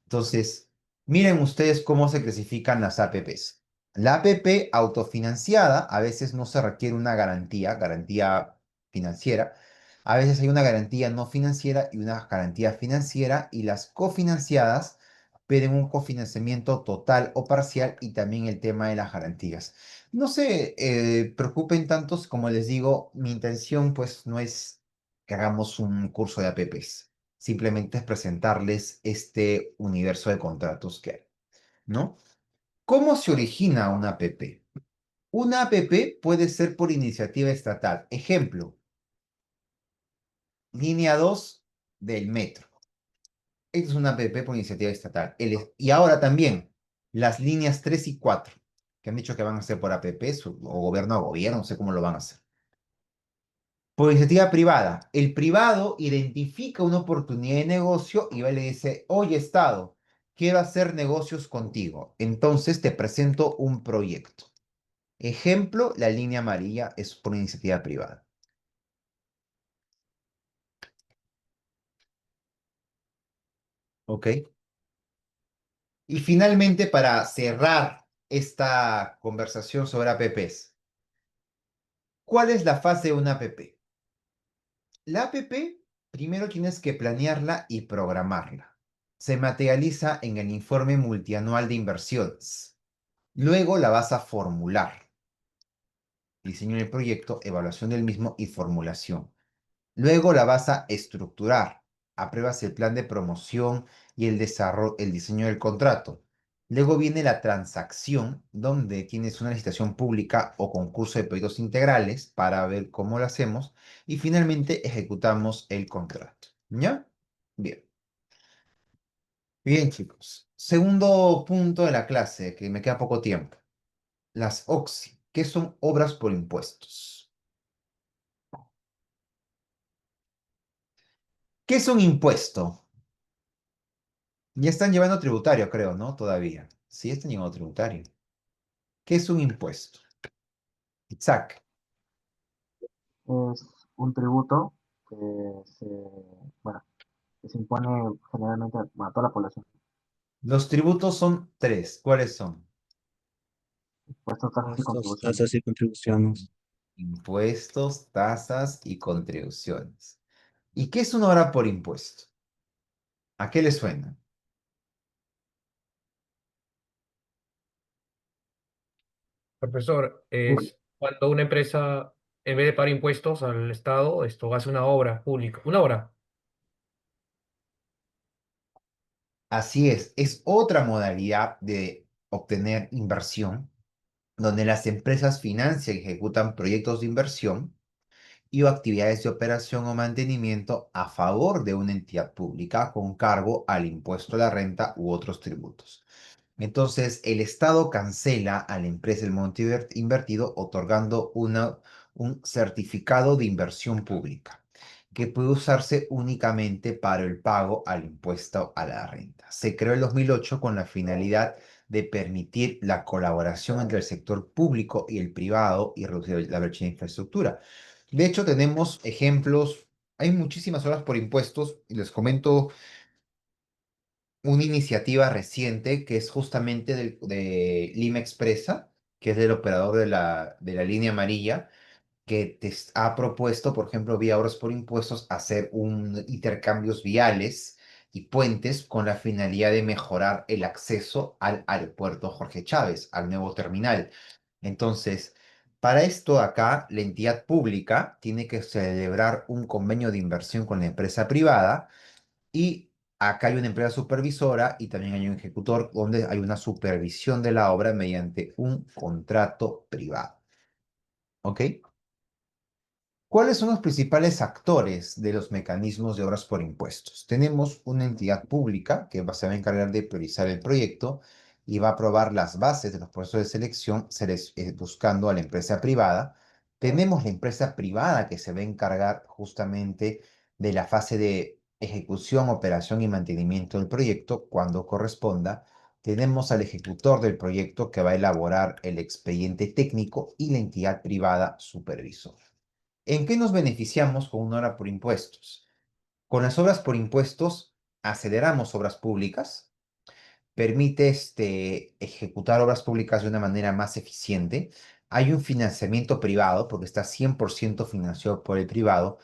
Entonces, miren ustedes cómo se clasifican las APPs. La APP autofinanciada, a veces no se requiere una garantía financiera. A veces hay una garantía no financiera y una garantía financiera. Y las cofinanciadas piden un cofinanciamiento total o parcial y también el tema de las garantías. No se preocupen tantos, como les digo, mi intención pues no es que hagamos un curso de APPs. Simplemente es presentarles este universo de contratos que hay, ¿no? ¿Cómo se origina una APP? Una APP puede ser por iniciativa estatal. Ejemplo, línea 2 del metro. Esta es una APP por iniciativa estatal. Y ahora también las líneas 3 y 4. que han dicho que van a hacer por APPs o gobierno a gobierno, no sé cómo lo van a hacer. Por iniciativa privada, el privado identifica una oportunidad de negocio y va y le dice, oye, Estado, quiero hacer negocios contigo. Entonces te presento un proyecto. Ejemplo, la línea amarilla es por iniciativa privada. ¿Ok? Y finalmente, para cerrar esta conversación sobre APPs, ¿cuál es la fase de una APP? La APP primero tienes que planearla y programarla. Se materializa en el informe multianual de inversiones. Luego la vas a formular. Diseño del proyecto, evaluación del mismo y formulación. Luego la vas a estructurar. Apruebas el plan de promoción y el diseño del contrato. Luego viene la transacción, donde tienes una licitación pública o concurso de proyectos integrales para ver cómo lo hacemos. Y finalmente ejecutamos el contrato. ¿Ya? Bien. Bien, chicos. Segundo punto de la clase, que me queda poco tiempo. Las OXI, que son obras por impuestos. ¿Qué es un impuesto? Ya están llevando tributario, creo, ¿no? Todavía. Sí, están llevando tributario. ¿Qué es un impuesto? Isaac. Es un tributo que se, bueno, que se impone generalmente a toda la población. Los tributos son tres. ¿Cuáles son? Impuestos, tasas y Impuestos, contribuciones. tasas y contribuciones. Impuestos, tasas y contribuciones. ¿Y qué es una obra por impuesto? ¿A qué le suena? Profesor, Sí, es cuando una empresa, en vez de pagar impuestos al Estado, esto hace una obra pública. Una obra. Así es otra modalidad de obtener inversión, donde las empresas financian y ejecutan proyectos de inversión y o actividades de operación o mantenimiento a favor de una entidad pública con cargo al impuesto a la renta u otros tributos. Entonces, el Estado cancela a la empresa el monto invertido otorgando un certificado de inversión pública que puede usarse únicamente para el pago al impuesto a la renta. Se creó en 2008 con la finalidad de permitir la colaboración entre el sector público y el privado y reducir la brecha de infraestructura. De hecho, tenemos ejemplos, hay muchísimas horas por impuestos, y les comento una iniciativa reciente que es justamente de Lima Expresa, que es del operador de la línea amarilla, que ha propuesto, por ejemplo, vía horas por impuestos, hacer intercambios viales y puentes con la finalidad de mejorar el acceso al aeropuerto Jorge Chávez, al nuevo terminal. Entonces, para esto acá, la entidad pública tiene que celebrar un convenio de inversión con la empresa privada y acá hay una empresa supervisora y también hay un ejecutor donde hay una supervisión de la obra mediante un contrato privado. ¿Ok? ¿Cuáles son los principales actores de los mecanismos de obras por impuestos? Tenemos una entidad pública que se va a encargar de priorizar el proyecto y va a aprobar las bases de los procesos de selección buscando a la empresa privada. Tenemos la empresa privada que se va a encargar justamente de la fase de ejecución, operación y mantenimiento del proyecto cuando corresponda. Tenemos al ejecutor del proyecto que va a elaborar el expediente técnico y la entidad privada supervisora. ¿En qué nos beneficiamos con una obra por impuestos? Con las obras por impuestos aceleramos obras públicas, permite ejecutar obras públicas de una manera más eficiente. Hay un financiamiento privado, porque está 100% financiado por el privado.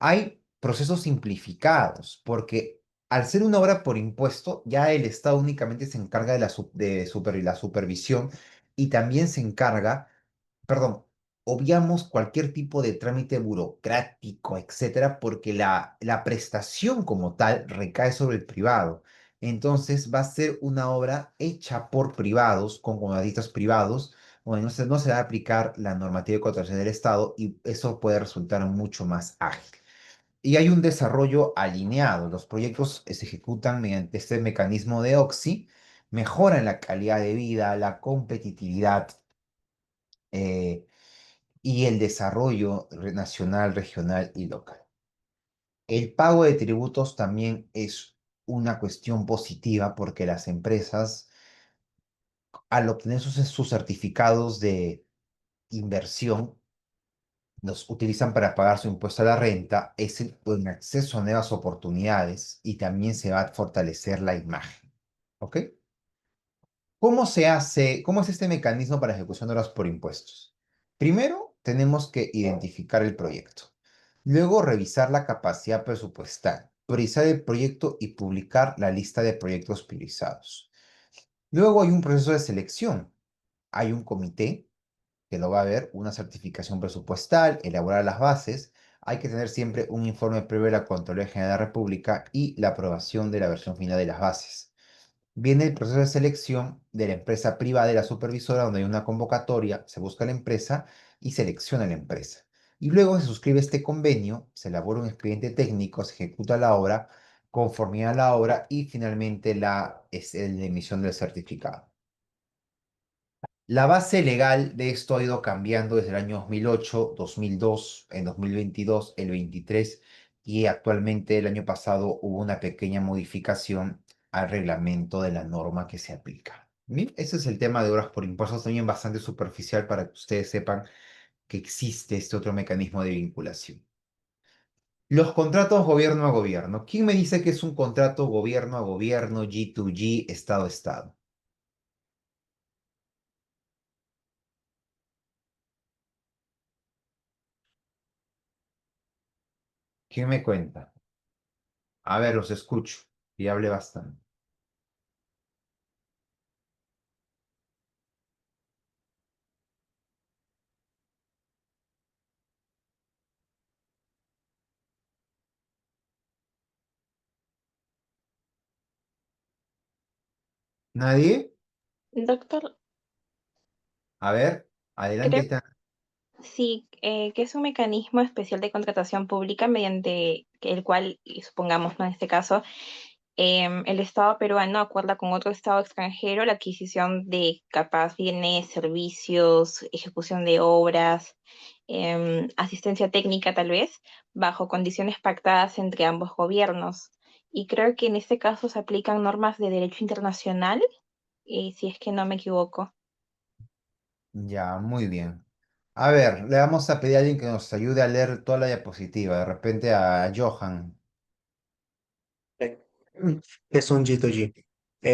Hay procesos simplificados, porque al ser una obra por impuesto, ya el Estado únicamente se encarga la supervisión y también se encarga, perdón, obviamos cualquier tipo de trámite burocrático, etcétera, porque la prestación como tal recae sobre el privado. Entonces va a ser una obra hecha por privados, con contratistas privados, donde no se va a aplicar la normativa de contratación del Estado y eso puede resultar mucho más ágil. Y hay un desarrollo alineado. Los proyectos se ejecutan mediante este mecanismo de OXI, mejoran la calidad de vida, la competitividad y el desarrollo nacional, regional y local. El pago de tributos también es una cuestión positiva porque las empresas, al obtener sus certificados de inversión, los utilizan para pagar su impuesto a la renta, es un acceso a nuevas oportunidades y también se va a fortalecer la imagen. ¿Ok? ¿Cómo se hace, cómo es este mecanismo para ejecución de horas por impuestos? Primero, tenemos que identificar el proyecto. Luego, revisar la capacidad presupuestal, priorizar el proyecto y publicar la lista de proyectos priorizados. Luego hay un proceso de selección. Hay un comité que lo va a ver, una certificación presupuestal, elaborar las bases. Hay que tener siempre un informe previo de la Contraloría General de la República y la aprobación de la versión final de las bases. Viene el proceso de selección de la empresa privada y la supervisora, donde hay una convocatoria, se busca la empresa y selecciona la empresa. Y luego se suscribe este convenio, se elabora un expediente técnico, se ejecuta la obra, conformidad a la obra y finalmente la emisión del certificado. La base legal de esto ha ido cambiando desde el año 2008, 2002, en 2022, el 23 y actualmente el año pasado hubo una pequeña modificación al reglamento de la norma que se aplica. Bien, ese es el tema de horas por impuestos, también bastante superficial para que ustedes sepan que existe este otro mecanismo de vinculación. Los contratos gobierno a gobierno. ¿Quién me dice que es un contrato gobierno a gobierno, G2G, Estado a Estado? ¿Quién me cuenta? A ver, los escucho y hable bastante. ¿Nadie? Doctor, A ver, adelante. creo sí, que es un mecanismo especial de contratación pública mediante el cual, y supongamos, ¿no? En este caso, el Estado peruano acuerda con otro Estado extranjero la adquisición de capaz bienes, servicios, ejecución de obras, asistencia técnica tal vez, bajo condiciones pactadas entre ambos gobiernos. Y creo que en este caso se aplican normas de derecho internacional, si es que no me equivoco. Ya, muy bien. A ver, le vamos a pedir a alguien que nos ayude a leer toda la diapositiva. De repente a Johan. Eh, Es un G2G.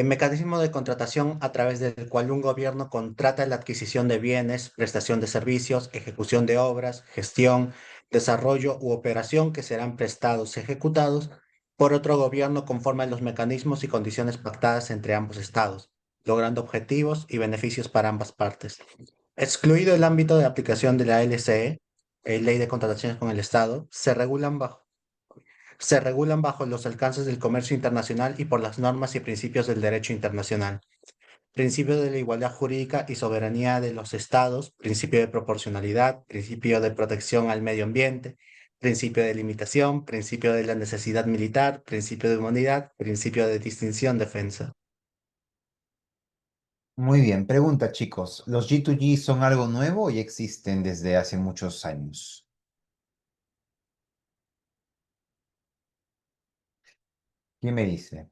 Mecanismo de contratación a través del cual un gobierno contrata la adquisición de bienes, prestación de servicios, ejecución de obras, gestión, desarrollo u operación que serán prestados y ejecutados por otro gobierno conforme a los mecanismos y condiciones pactadas entre ambos estados, logrando objetivos y beneficios para ambas partes. Excluido el ámbito de aplicación de la LCE, Ley de Contrataciones con el Estado, se regulan bajo los alcances del comercio internacional y por las normas y principios del derecho internacional. Principio de la igualdad jurídica y soberanía de los estados, principio de proporcionalidad, principio de protección al medio ambiente, principio de limitación, principio de la necesidad militar, principio de humanidad, principio de distinción, defensa. Muy bien, pregunta chicos. ¿Los G2G son algo nuevo o ya existen desde hace muchos años? ¿Quién me dice?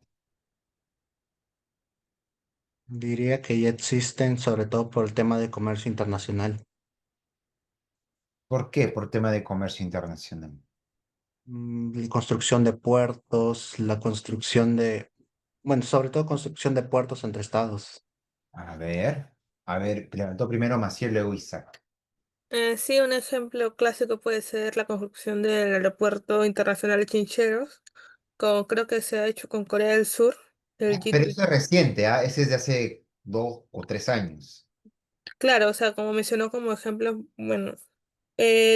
Diría que ya existen sobre todo por el tema de comercio internacional. ¿Por qué? Por tema de comercio internacional. La construcción de puertos, bueno, sobre todo construcción de puertos entre estados. A ver, levantó primero Maciel, luego Isaac. Sí, un ejemplo clásico puede ser la construcción del Aeropuerto Internacional de Chincheros, como creo que se ha hecho con Corea del Sur, el Pero eso es G2G. reciente, ¿ah? Ese es de hace 2 o 3 años. Claro, o sea, como mencionó como ejemplo, bueno,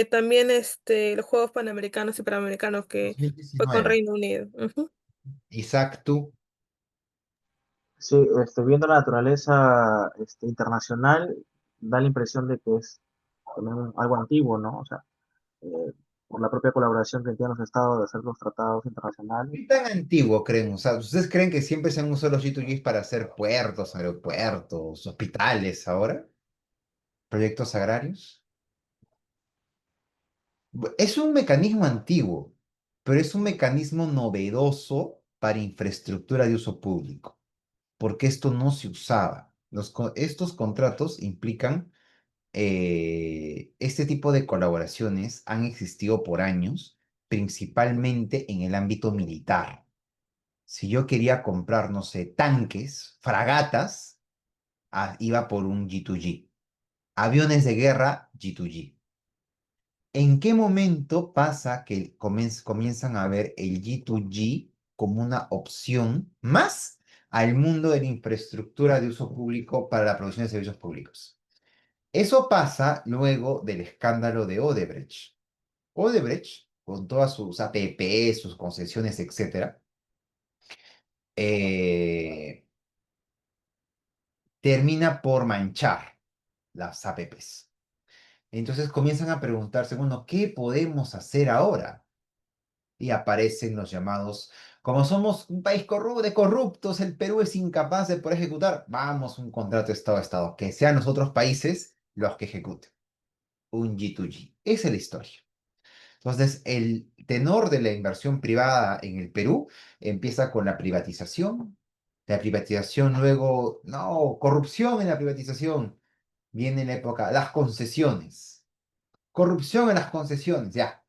también los Juegos Panamericanos y Panamericanos que fue con 2019. Reino Unido. Ujú. Isaac, tú. Sí, viendo la naturaleza internacional, da la impresión de que es también algo antiguo, ¿no? O sea, eh, por la propia colaboración que tienen los estados de hacer los tratados internacionales. ¿Qué tan antiguo creen? O sea, ¿ustedes creen que siempre se han usado los G2Gs para hacer puertos, aeropuertos, hospitales ahora? ¿Proyectos agrarios? Es un mecanismo antiguo, pero es un mecanismo novedoso para infraestructura de uso público, porque esto no se usaba. Estos contratos implican, este tipo de colaboraciones han existido por años, principalmente en el ámbito militar. Si yo quería comprar, no sé, tanques, fragatas, iba por un G2G. Aviones de guerra, G2G. ¿En qué momento pasa que comienzan a ver el G2G como una opción más al mundo de la infraestructura de uso público para la producción de servicios públicos? Eso pasa luego del escándalo de Odebrecht. Odebrecht, con todas sus APP, sus concesiones, etcétera, eh, termina por manchar las APPs. Entonces comienzan a preguntarse, bueno, ¿qué podemos hacer ahora? Y aparecen los llamados, como somos un país de corruptos, el Perú es incapaz de poder ejecutar, vamos, un contrato Estado a Estado, que sean los otros países los que ejecuten. Un G2G. Esa es la historia. Entonces, el tenor de la inversión privada en el Perú empieza con la privatización. La privatización luego, no, corrupción en la privatización. Viene en la época, las concesiones. Corrupción en las concesiones, ya.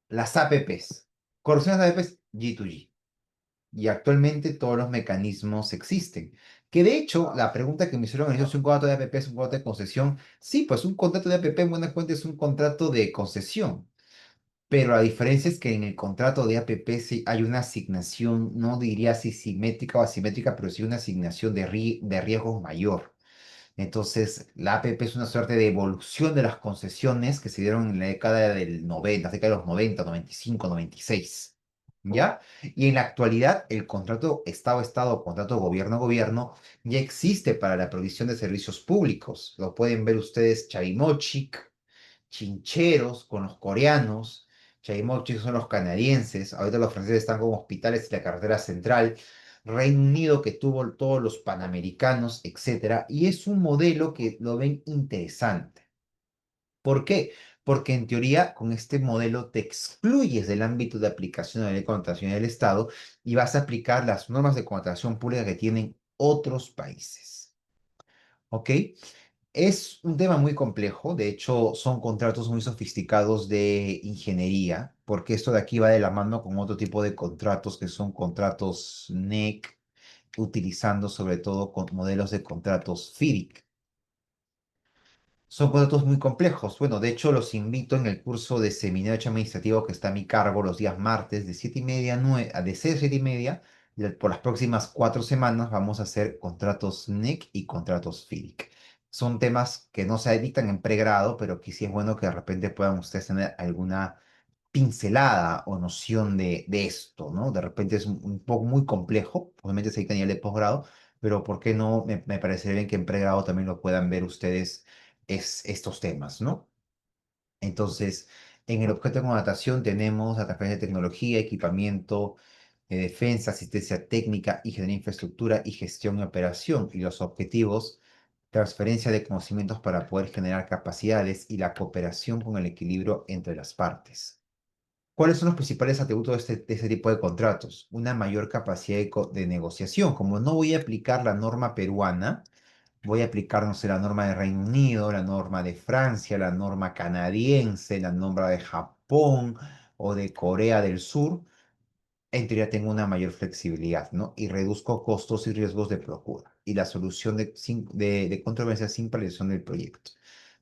Las APPs. Corrupción en las APPs, G2G. Y actualmente todos los mecanismos existen. Que de hecho, la pregunta que me hicieron es si un contrato de APP es un contrato de concesión. Sí, pues un contrato de APP en buena cuenta es un contrato de concesión. Pero la diferencia es que en el contrato de APP sí hay una asignación, no diría si simétrica o asimétrica, pero sí una asignación de riesgo mayor. Entonces, la APP es una suerte de evolución de las concesiones que se dieron en la década del 90, década de los 90, 95, 96. ¿Ya? Y en la actualidad, el contrato Estado-Estado o contrato gobierno-gobierno ya existe para la provisión de servicios públicos. Lo pueden ver ustedes, Chavimochic, Chincheros con los coreanos, Chaimochis son los canadienses, ahorita los franceses están como hospitales y la carretera central, Reino Unido que tuvo todos los panamericanos, etcétera, y es un modelo que lo ven interesante. ¿Por qué? Porque en teoría con este modelo te excluyes del ámbito de aplicación de la ley de contratación del Estado y vas a aplicar las normas de contratación pública que tienen otros países. ¿Ok? Es un tema muy complejo, de hecho son contratos muy sofisticados de ingeniería, porque esto de aquí va de la mano con otro tipo de contratos que son contratos NEC, utilizando sobre todo con modelos de contratos FIDIC. Son contratos muy complejos. Bueno, de hecho los invito en el curso de seminario administrativo que está a mi cargo los días martes de 7:30 de 6 a 7:30. Por las próximas 4 semanas vamos a hacer contratos NEC y contratos FIDIC. Son temas que no se dictan en pregrado, pero que sí es bueno que de repente puedan ustedes tener alguna pincelada o noción de esto, ¿no? De repente es un poco muy complejo, obviamente se dicta a nivel de posgrado, pero ¿por qué no? Me parecería bien que en pregrado también lo puedan ver ustedes estos temas, ¿no? Entonces, en el objeto de connotación tenemos la transferencia de tecnología, equipamiento, defensa, asistencia técnica, ingeniería de infraestructura y gestión y operación. Y los objetivos, transferencia de conocimientos para poder generar capacidades y la cooperación con el equilibrio entre las partes. ¿Cuáles son los principales atributos de este tipo de contratos? Una mayor capacidad de negociación. Como no voy a aplicar la norma peruana, voy a aplicar, no sé, la norma de Reino Unido, la norma de Francia, la norma canadiense, la norma de Japón o de Corea del Sur. En teoría tengo una mayor flexibilidad, ¿no? Y reduzco costos y riesgos de procura y la solución de controversia sin paralización del proyecto.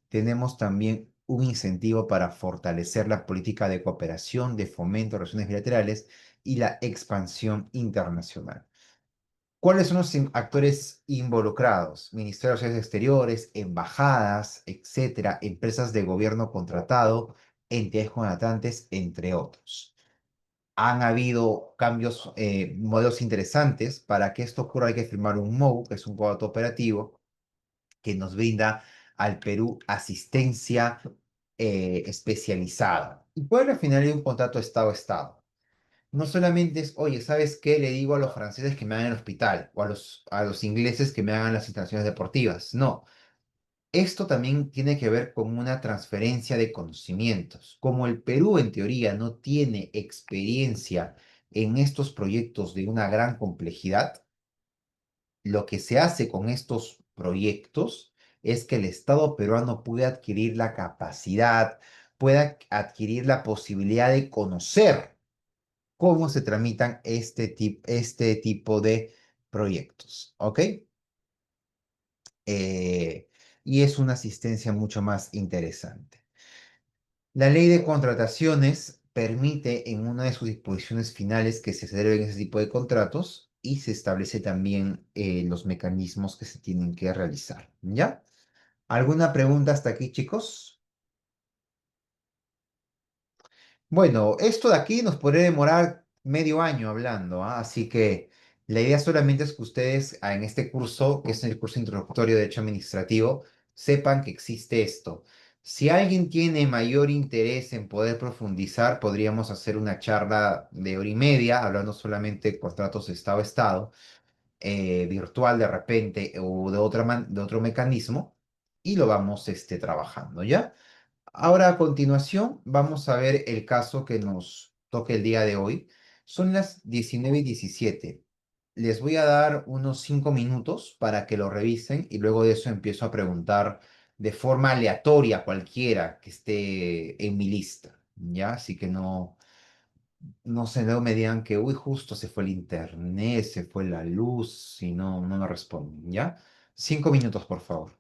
Tenemos también un incentivo para fortalecer la política de cooperación, de fomento de relaciones bilaterales y la expansión internacional. ¿Cuáles son los actores involucrados? Ministerios de Relaciones Exteriores, embajadas, etcétera, empresas de gobierno contratado, entidades contratantes, entre otros. Han habido cambios, modelos interesantes. Para que esto ocurra hay que firmar un MOU, que es un contrato operativo, que nos brinda al Perú asistencia especializada. Y puede al final un contrato Estado-Estado. No solamente es, oye, ¿sabes qué? Le digo a los franceses que me hagan el hospital o a los ingleses que me hagan las instalaciones deportivas. No. Esto también tiene que ver con una transferencia de conocimientos. Como el Perú en teoría no tiene experiencia en estos proyectos de una gran complejidad, lo que se hace con estos proyectos es que el Estado peruano puede adquirir la capacidad, pueda adquirir la posibilidad de conocer cómo se tramitan este tipo de proyectos, ¿ok? Y es una asistencia mucho más interesante. La ley de contrataciones permite en una de sus disposiciones finales que se celebren ese tipo de contratos y se establece también los mecanismos que se tienen que realizar. ¿Ya? ¿Alguna pregunta hasta aquí, chicos? Bueno, esto de aquí nos podría demorar medio año hablando, ¿ah? Así que la idea solamente es que ustedes en este curso, que es el curso introductorio de Derecho Administrativo, sepan que existe esto. Si alguien tiene mayor interés en poder profundizar, podríamos hacer una charla de hora y media, hablando solamente de contratos de Estado a Estado, virtual de repente o de otro mecanismo, y lo vamos trabajando, ¿ya? Ahora a continuación vamos a ver el caso que nos toca el día de hoy. Son las 19:17. Les voy a dar unos 5 minutos para que lo revisen y luego de eso empiezo a preguntar de forma aleatoria cualquiera que esté en mi lista, ¿ya? Así que no se luego me digan que, uy, justo se fue el internet, se fue la luz y no me responden, ¿ya? 5 minutos, por favor.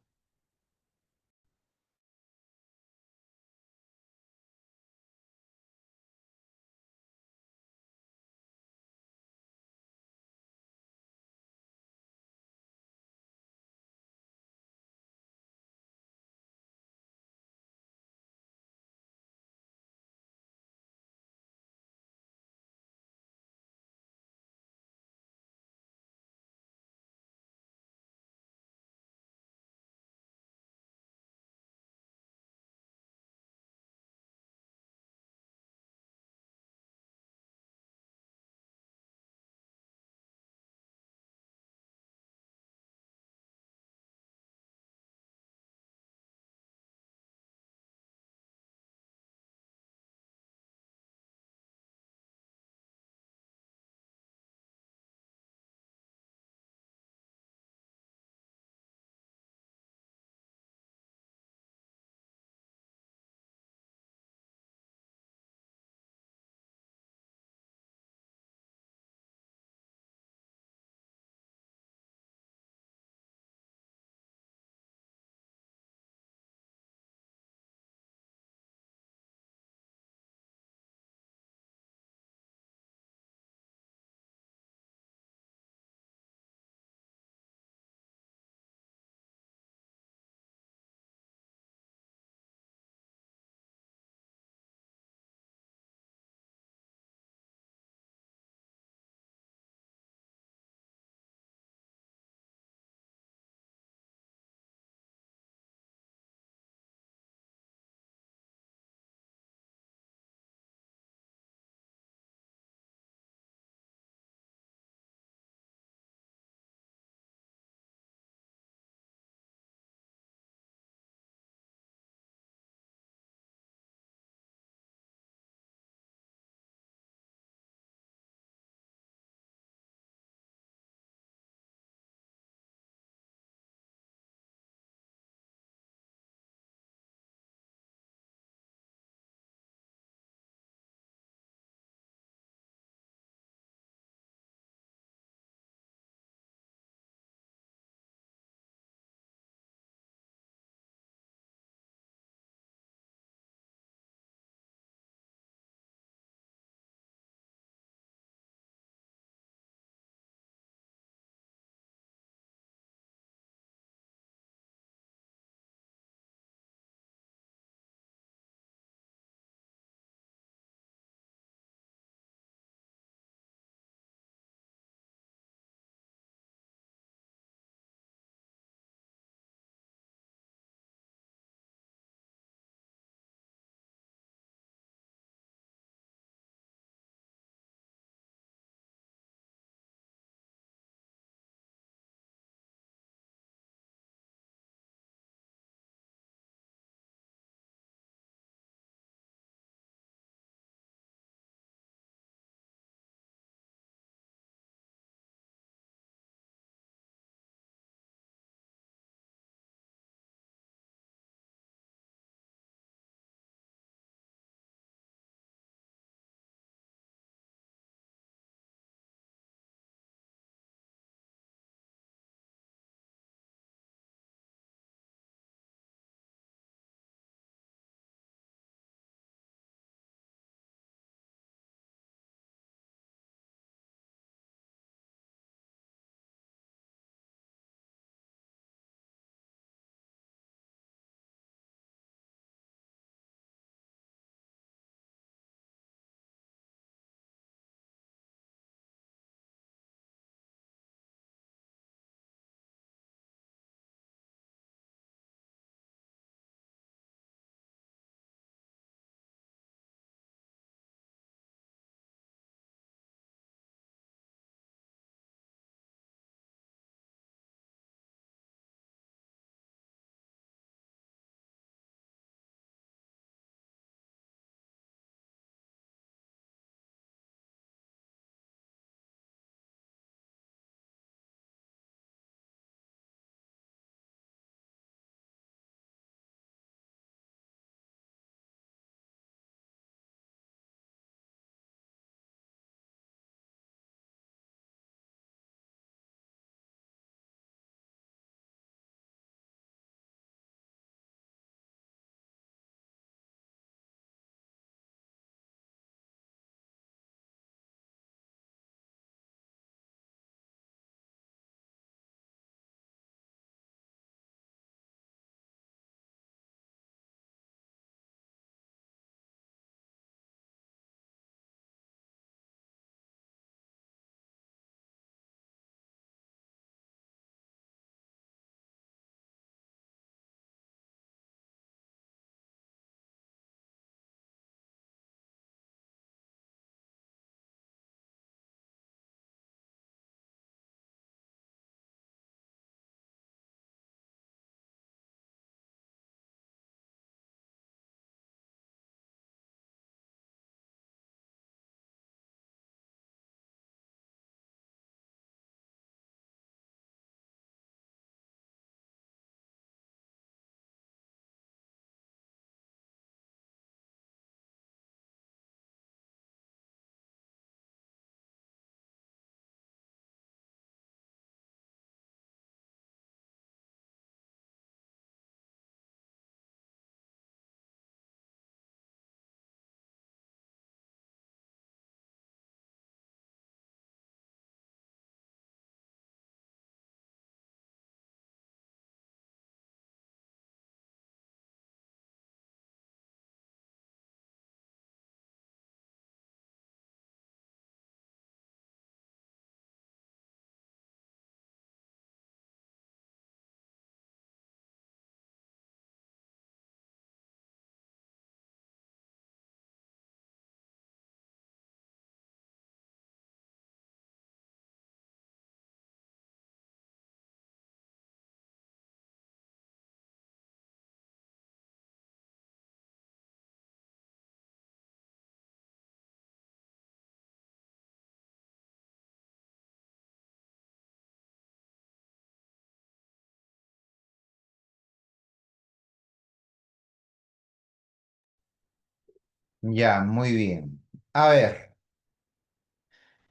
Ya, muy bien. A ver,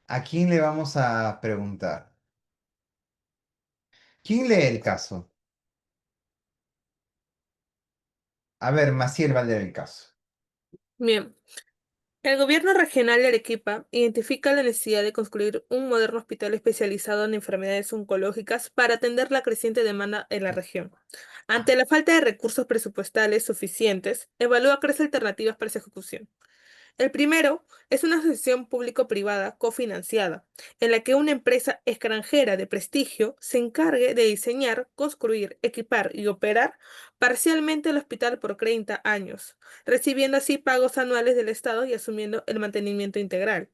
¿a quién le vamos a preguntar? ¿Quién lee el caso? A ver, Maciel va a leer el caso. Bien. El gobierno regional de Arequipa identifica la necesidad de construir un moderno hospital especializado en enfermedades oncológicas para atender la creciente demanda en la región. Ante la falta de recursos presupuestales suficientes, evalúa tres alternativas para su ejecución. El primero es una asociación público-privada cofinanciada, en la que una empresa extranjera de prestigio se encargue de diseñar, construir, equipar y operar parcialmente el hospital por 30 años, recibiendo así pagos anuales del Estado y asumiendo el mantenimiento integral.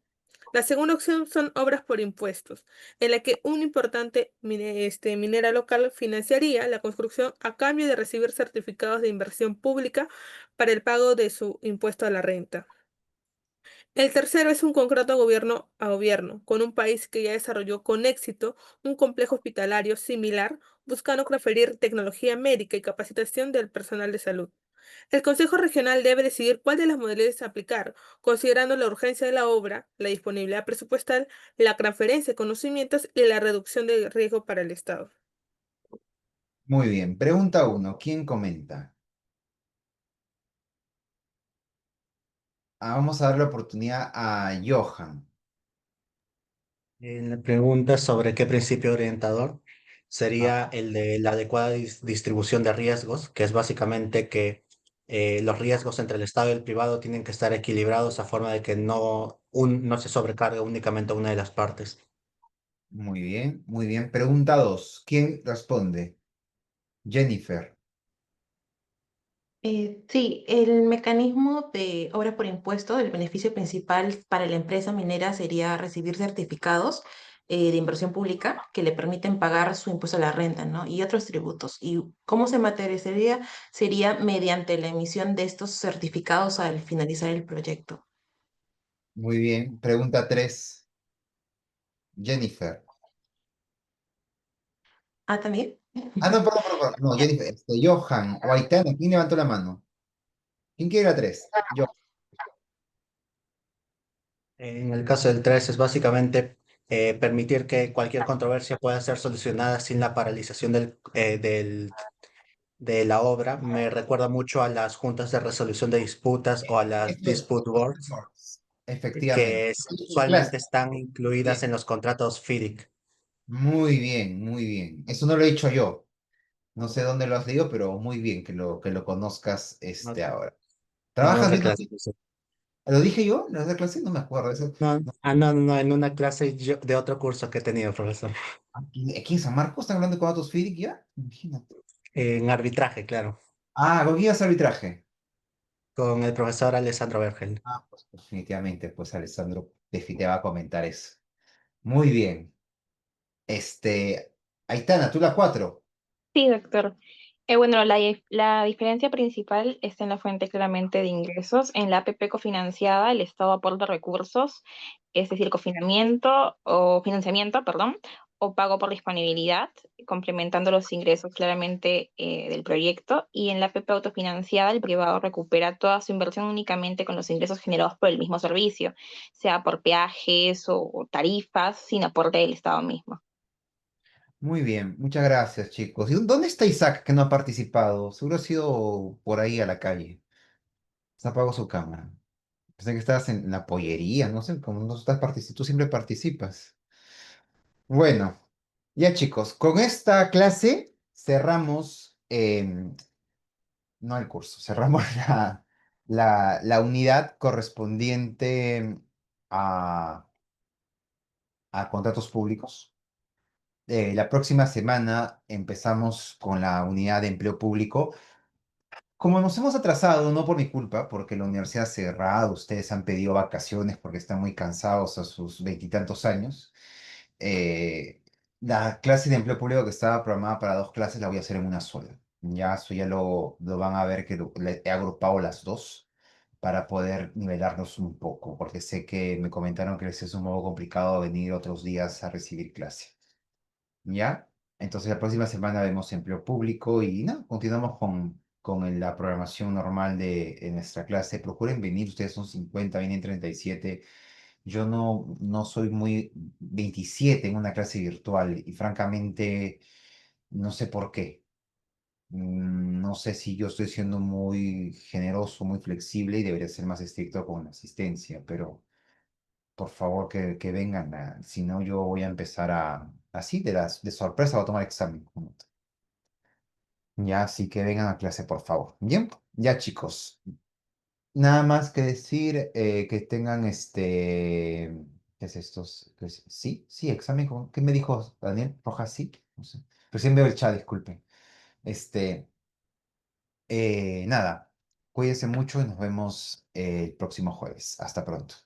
La segunda opción son obras por impuestos, en la que un importante minera local financiaría la construcción a cambio de recibir certificados de inversión pública para el pago de su impuesto a la renta. El tercero es un contrato gobierno a gobierno con un país que ya desarrolló con éxito un complejo hospitalario similar, buscando transferir tecnología médica y capacitación del personal de salud. El Consejo Regional debe decidir cuál de las modalidades aplicar, considerando la urgencia de la obra, la disponibilidad presupuestal, la transferencia de conocimientos y la reducción de riesgo para el Estado. Muy bien. Pregunta uno. ¿Quién comenta? Vamos a darle oportunidad a Johan. La pregunta sobre qué principio orientador Ah, sería el de la adecuada distribución de riesgos, que es básicamente que los riesgos entre el Estado y el privado tienen que estar equilibrados a forma de que no se sobrecargue únicamente a una de las partes. muy bien, muy bien. Pregunta 2. ¿Quién responde? Jennifer. Sí, el mecanismo de obra por impuesto, el beneficio principal para la empresa minera sería recibir certificados de inversión pública que le permiten pagar su impuesto a la renta, ¿no? Y otros tributos. ¿Y cómo se materializaría? Sería mediante la emisión de estos certificados al finalizar el proyecto. Muy bien. Pregunta 3. Jennifer. Ah, también. No, perdón, perdón, perdón. No, Jennifer. Johan o Aitana. ¿Quién levantó la mano? ¿Quién quiere la 3? Yo. En el caso del 3 es básicamente permitir que cualquier controversia pueda ser solucionada sin la paralización de la obra. Me recuerda mucho a las juntas de resolución de disputas o a las Esto es. dispute boards, Efectivamente. que Clase. usualmente están incluidas Bien. en los contratos FIDIC. Muy bien, muy bien. Eso no lo he hecho yo. No sé dónde lo has leído, pero muy bien que lo conozcas ¿No? ahora. En ¿Trabajas otra viendo? clase. Sí. ¿Lo dije yo en la otra clase? No me acuerdo. Eso. No, No. no, en una clase de otro curso que he tenido, profesor. ¿Aquí en San Marcos están hablando de contratos FIDIC ya? Imagínate. En arbitraje, claro, ¿Con quién hace arbitraje? con el profesor Alessandro Bergel. Pues definitivamente, pues Alessandro te va a comentar eso. Muy bien. Aitana, tú la 4. Sí, doctor. Bueno, la diferencia principal está en la fuente claramente de ingresos. En la APP cofinanciada, el Estado aporta recursos, es decir, financiamiento, perdón, o pago por disponibilidad, complementando los ingresos claramente del proyecto. Y en la APP autofinanciada, el privado recupera toda su inversión únicamente con los ingresos generados por el mismo servicio, sea por peajes o tarifas, sin aporte del Estado mismo. Muy bien, muchas gracias, chicos. ¿Y dónde está Isaac que no ha participado? Seguro ha sido por ahí a la calle. Se apagó su cámara. Pensé que estabas en la pollería, no sé, como no estás tú siempre participas. Bueno, ya chicos, con esta clase cerramos, no el curso, cerramos la unidad correspondiente a, a contratos públicos. La próxima semana empezamos con la unidad de empleo público. Como nos hemos atrasado, no por mi culpa, porque la universidad ha cerrado, ustedes han pedido vacaciones porque están muy cansados a sus veintitantos años. eh, la clase de empleo público que estaba programada para dos clases la voy a hacer en una sola. Ya, eso ya lo van a ver que le he agrupado las dos para poder nivelarnos un poco, porque sé que me comentaron que les es un poco complicado venir otros días a recibir clase. ¿Ya? Entonces la próxima semana vemos empleo público y no, continuamos con con la programación normal de nuestra clase. Procuren venir, ustedes son 50, vienen 37. Yo no soy muy 27 en una clase virtual y francamente no sé por qué. No sé si yo estoy siendo muy generoso, muy flexible y debería ser más estricto con la asistencia, pero por favor que vengan, si no yo voy a empezar así de sorpresa voy a tomar examen. Ya, así que vengan a clase, por favor. Bien, ya chicos, nada más que decir que tengan ¿qué es esto? Sí, sí, examen. ¿Qué me dijo Daniel? ¿Roja sí? No sé. Recién veo el chat, disculpen. Este, nada, cuídense mucho y nos vemos el próximo jueves. Hasta pronto.